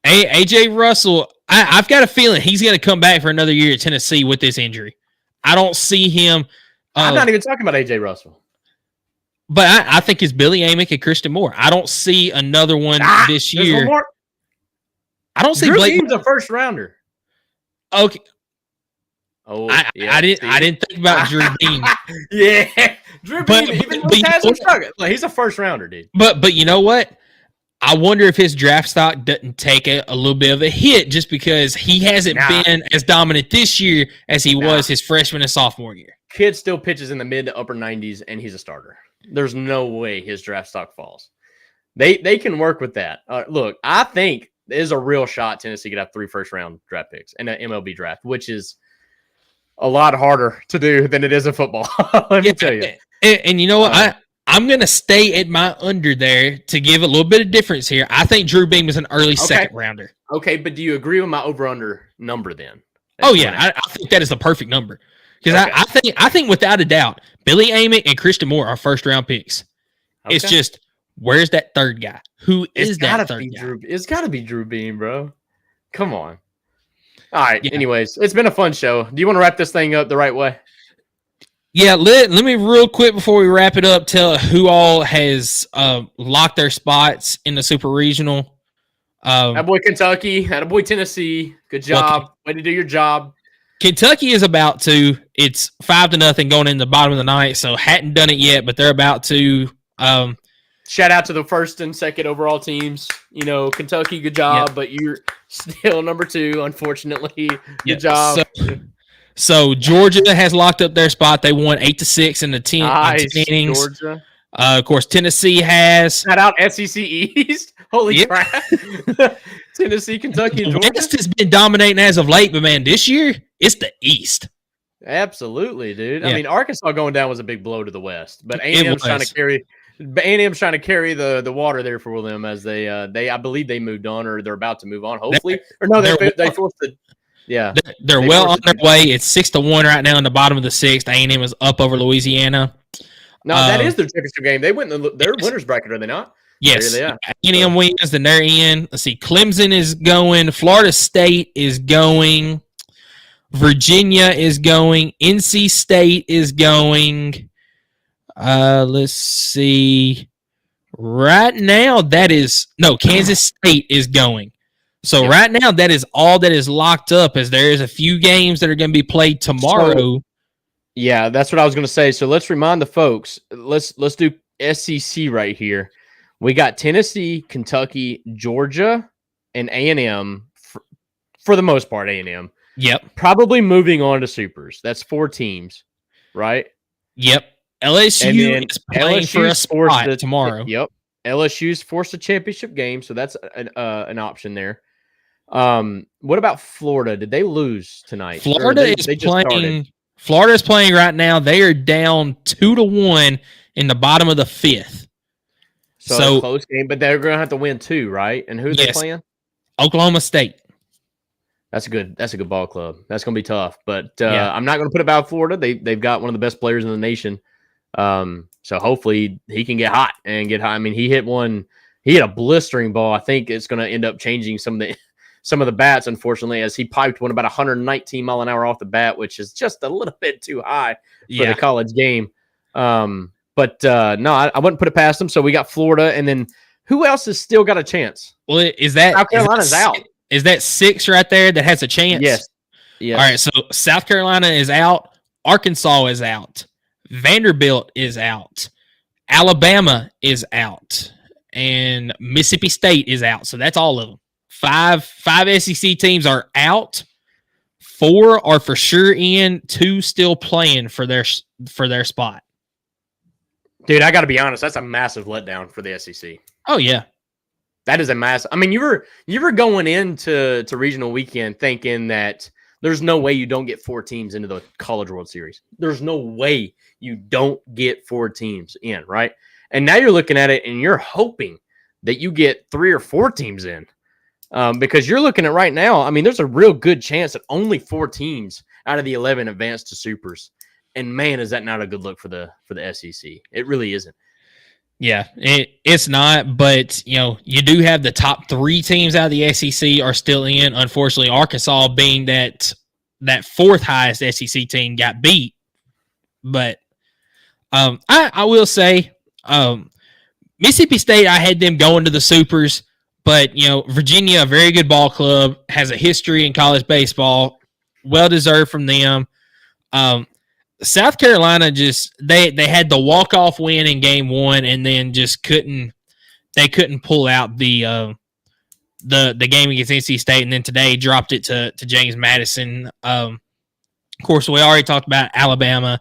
AJ Russell. I've got a feeling he's going to come back for another year at Tennessee with this injury. I don't see him. I'm not even talking about AJ Russell, but I think it's Billy Amick and Christian Moore. I don't see another one this year. One more. I don't see Drew Blake. Beam's a first rounder. Okay. Oh, I didn't think about Drew Beam. Yeah, Drew Beam. Even though he's a first rounder, dude. But you know what? I wonder if his draft stock doesn't take a little bit of a hit just because he hasn't been as dominant this year as he was his freshman and sophomore year. Kid still pitches in the mid to upper 90s, and he's a starter. There's no way his draft stock falls. They can work with that. Look, I think there's a real shot Tennessee could have 3 first-round draft picks in an MLB draft, which is a lot harder to do than it is in football. Let me tell you. And you know what? I'm going to stay at my under there to give a little bit of difference here. I think Drew Beam is an early second rounder. Okay, but do you agree with my over-under number then? I think that is the perfect number. Because I think without a doubt, Billy Amick and Christian Moore are first-round picks. Okay. It's just, where's that third guy? Who is that third guy? It's got to be Drew Beam, bro. Come on. All right. Yeah. Anyways, it's been a fun show. Do you want to wrap this thing up the right way? Yeah. Let me real quick before we wrap it up, tell who all has locked their spots in the Super Regional. Attaboy Kentucky, attaboy Tennessee. Good job. Way to do your job. Kentucky is about to. It's 5-0 going in the bottom of the ninth, so hadn't done it yet, but they're about to. Shout out to the first and second overall teams. Kentucky, good job, but you're still number 2, unfortunately. Good job. So Georgia has locked up their spot. They won 8-6 in the 10 innings. Georgia. Of course, Tennessee has. Shout out SEC East. Holy crap. Tennessee, Kentucky, and Georgia. West has been dominating as of late, but man, this year it's the East. Absolutely, dude. Yeah. I mean, Arkansas going down was a big blow to the West, but A&M's trying to carry. A&M's trying to carry the water there for them as they I believe they moved on, or they're about to move on. Hopefully, they forced the. Yeah, they're well on their way. It's 6-1 right now in the bottom of the 6th. A&M is up over Louisiana. No, that is their championship game. They went in their winners bracket, are they not? Yes. There they are. A&M wins, then they're in. Let's see. Clemson is going. Florida State is going. Virginia is going. NC State is going. Let's see. Right now, Kansas State is going. So right now, that is all that is locked up, as there is a few games that are going to be played tomorrow. Yeah, that's what I was going to say. So let's remind the folks. Let's do SEC right here. We got Tennessee, Kentucky, Georgia, and A&M for the most part. A&M. Yep. Probably moving on to Supers. That's 4 teams, right? Yep. LSU is playing for a spot tomorrow. Yep. LSU's forced a championship game, so that's an option there. What about Florida? Did they lose tonight? Florida is playing right now. They are down 2-1 in the bottom of the 5th. So a close game, but they're going to have to win 2, right? And who are they playing? Oklahoma State. That's a good ball club. That's going to be tough, but I'm not going to put it about Florida. They've got one of the best players in the nation. So hopefully he can get hot and get high. I mean, he hit a blistering ball. I think it's going to end up changing some of the bats, unfortunately, as he piped one about 119 mile an hour off the bat, which is just a little bit too high for the college game. But no, I wouldn't put it past him. So we got Florida, and then who else has still got a chance? Well, South Carolina's out. Is that 6 right there that has a chance? Yes. All right, so South Carolina is out. Arkansas is out. Vanderbilt is out. Alabama is out. And Mississippi State is out. So that's all of them. Five SEC teams are out. 4 are for sure in. 2 still playing for their spot. Dude, I got to be honest. That's a massive letdown for the SEC. Oh, yeah. That is a massive. I mean, you were going into regional weekend thinking that there's no way you don't get 4 teams into the College World Series. There's no way you don't get 4 teams in, right? And now you're looking at it and you're hoping that you get 3 or 4 teams in, because you're looking at right now. I mean, there's a real good chance that only 4 teams out of the 11 advance to Supers. And man, is that not a good look for the SEC? It really isn't. Yeah, it's not, but you do have the top 3 teams out of the SEC are still in. Unfortunately, Arkansas, being that 4th highest SEC team, got beat. But I will say, Mississippi State, I had them going to the Supers, but Virginia, a very good ball club, has a history in college baseball, well deserved from them. South Carolina they had the walk-off win in game 1 and then just couldn't pull out the game against NC State, and then today dropped it to James Madison. Of course, we already talked about Alabama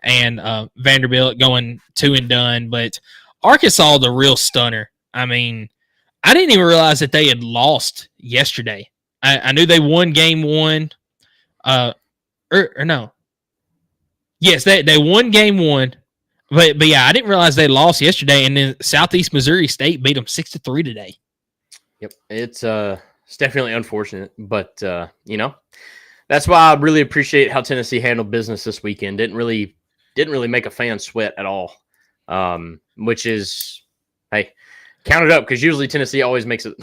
and Vanderbilt going 2 and done, but Arkansas, the real stunner. I mean, I didn't even realize that they had lost yesterday. I knew they won game 1, or no. Yes, they won game 1, but yeah, I didn't realize they lost yesterday, and then Southeast Missouri State beat them 6-3 today. Yep, it's definitely unfortunate, but that's why I really appreciate how Tennessee handled business this weekend. Didn't really make a fan sweat at all, which is, hey, count it up, because usually Tennessee always makes it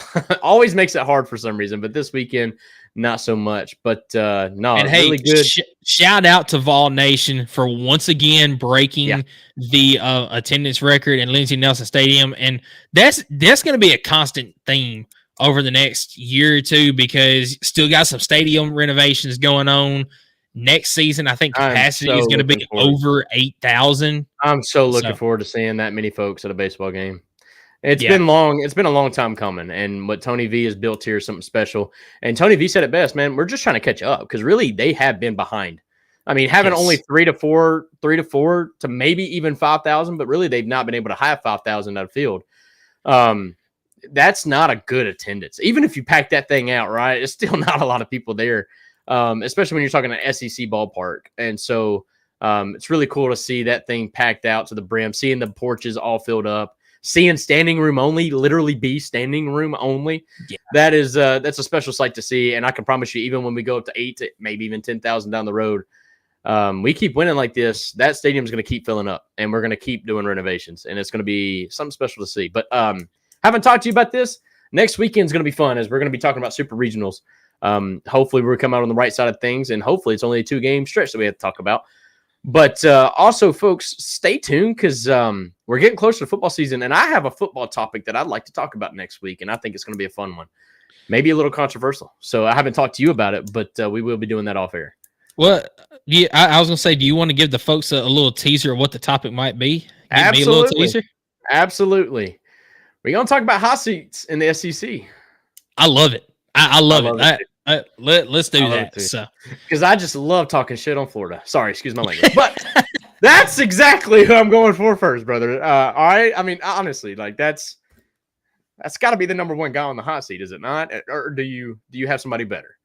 hard for some reason, but this weekend not so much. But no, and hey, really good. Shout out to Vol Nation for once again breaking the attendance record in Lindsey Nelson Stadium, and that's going to be a constant theme over the next year or two because still got some stadium renovations going on. Next season, I think capacity is going to be over 8,000. I'm so looking forward to seeing that many folks at a baseball game. It's been long. It's been a long time coming, and what Tony V has built here is something special. And Tony V said it best, man. We're just trying to catch up because really they have been behind. I mean, having only 3 to 4 to maybe even 5,000, but really they've not been able to have 5,000 out of field. That's not a good attendance. Even if you pack that thing out, right? It's still not a lot of people there. Especially when you're talking an SEC ballpark. And so it's really cool to see that thing packed out to the brim, seeing the porches all filled up, seeing standing room only, literally be standing room only. Yeah. That's a special sight to see. And I can promise you, even when we go up to 8 to maybe even 10,000 down the road, we keep winning like this, that stadium is going to keep filling up, and we're going to keep doing renovations, and it's going to be something special to see. But haven't talked to you about this. Next weekend is going to be fun, as we're going to be talking about super regionals. Hopefully we're coming out on the right side of things, and hopefully it's only a 2-game stretch that we have to talk about. But also, folks, stay tuned because we're getting closer to football season, and I have a football topic that I'd like to talk about next week, and I think it's going to be a fun one, maybe a little controversial. So I haven't talked to you about it, but we will be doing that off air. Well, yeah, I was going to say, do you want to give the folks a little teaser of what the topic might be? Absolutely. Me a little teaser? Absolutely. We're going to talk about hot seats in the SEC. I love it. I love it. Let's do that. So, because I just love talking shit on Florida. Sorry, excuse my language, but that's exactly who I'm going for first, brother. All right. I mean, honestly, like that's got to be the number one guy on the hot seat, is it not? Or do you have somebody better?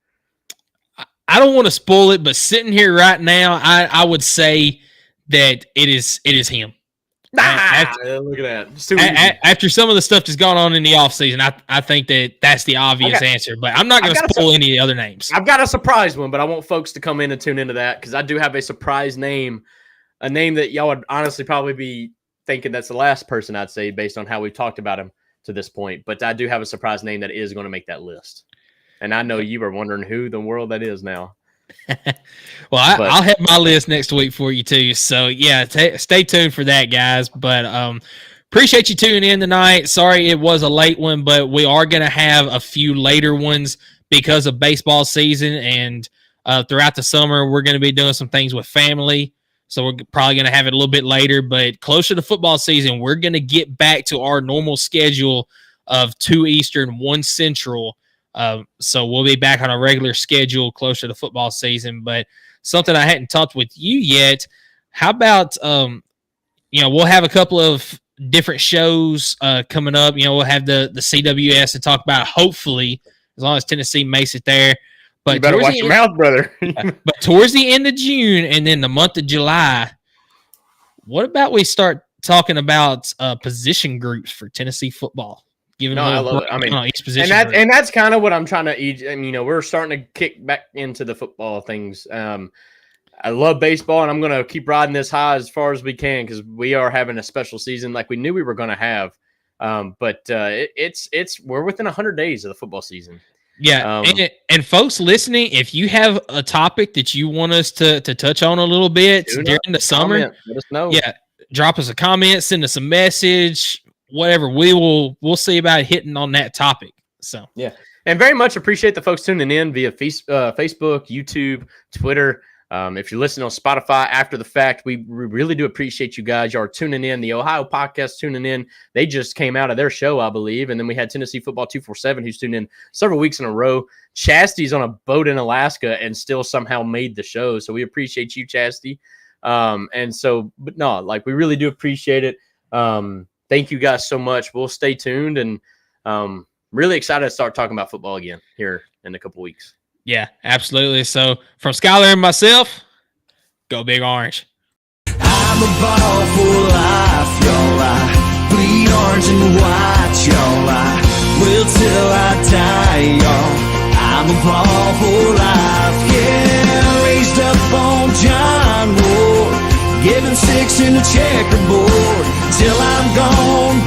I don't want to spoil it, but sitting here right now, I would say that it is him. Look at that. After some of the stuff that's gone on in the offseason, I think that's the obvious answer. But I'm not going to spoil any other names. I've got a surprise one, but I want folks to come in and tune into that because I do have a surprise name, a name that y'all would honestly probably be thinking that's the last person I'd say based on how we've talked about him to this point. But I do have a surprise name that is going to make that list. And I know you are wondering who the world that is now. Well, I'll have my list next week for you too. So yeah, stay tuned for that, guys. But appreciate you tuning in tonight. Sorry it was a late one, but we are going to have a few later ones because of baseball season. And throughout the summer, we're going to be doing some things with family. So we're probably going to have it a little bit later. But closer to football season, we're going to get back to our normal schedule of 2 Eastern, 1 Central. So we'll be back on a regular schedule closer to football season. But something I hadn't talked with you yet, how about, we'll have a couple of different shows coming up. We'll have the CWS to talk about, hopefully, as long as Tennessee makes it there. But you better watch your mouth, brother. But towards the end of June and then the month of July, what about we start talking about position groups for Tennessee football? I love it. I mean, each position and that's kind of what I'm trying to. I mean, we're starting to kick back into the football things. I love baseball, and I'm going to keep riding this high as far as we can because we are having a special season like we knew we were going to have. But we're within 100 days of the football season. Yeah, and folks listening, if you have a topic that you want us to touch on a little bit during the summer, let us know. Yeah, drop us a comment, send us a message. Whatever, we'll see about hitting on that topic. So yeah, and very much appreciate the folks tuning in via Facebook, YouTube, Twitter. If you're listening on Spotify after the fact, we really do appreciate you guys. Y'all are tuning in. The Ohio podcast tuning in. They just came out of their show, I believe, and then we had Tennessee Football 247 who's tuned in several weeks in a row. Chastity's on a boat in Alaska and still somehow made the show, so we appreciate you, Chastity. We really do appreciate it. Thank you guys so much. We'll stay tuned and really excited to start talking about football again here in a couple weeks. Yeah, absolutely. So from Skylar and myself, go Big Orange. I'm a ball for life, y'all. I bleed orange and white, y'all. I will till I die, y'all. I'm a ball for life, yeah. Raised up on John Ward, giving 6 in the checkerboard till I'm gone.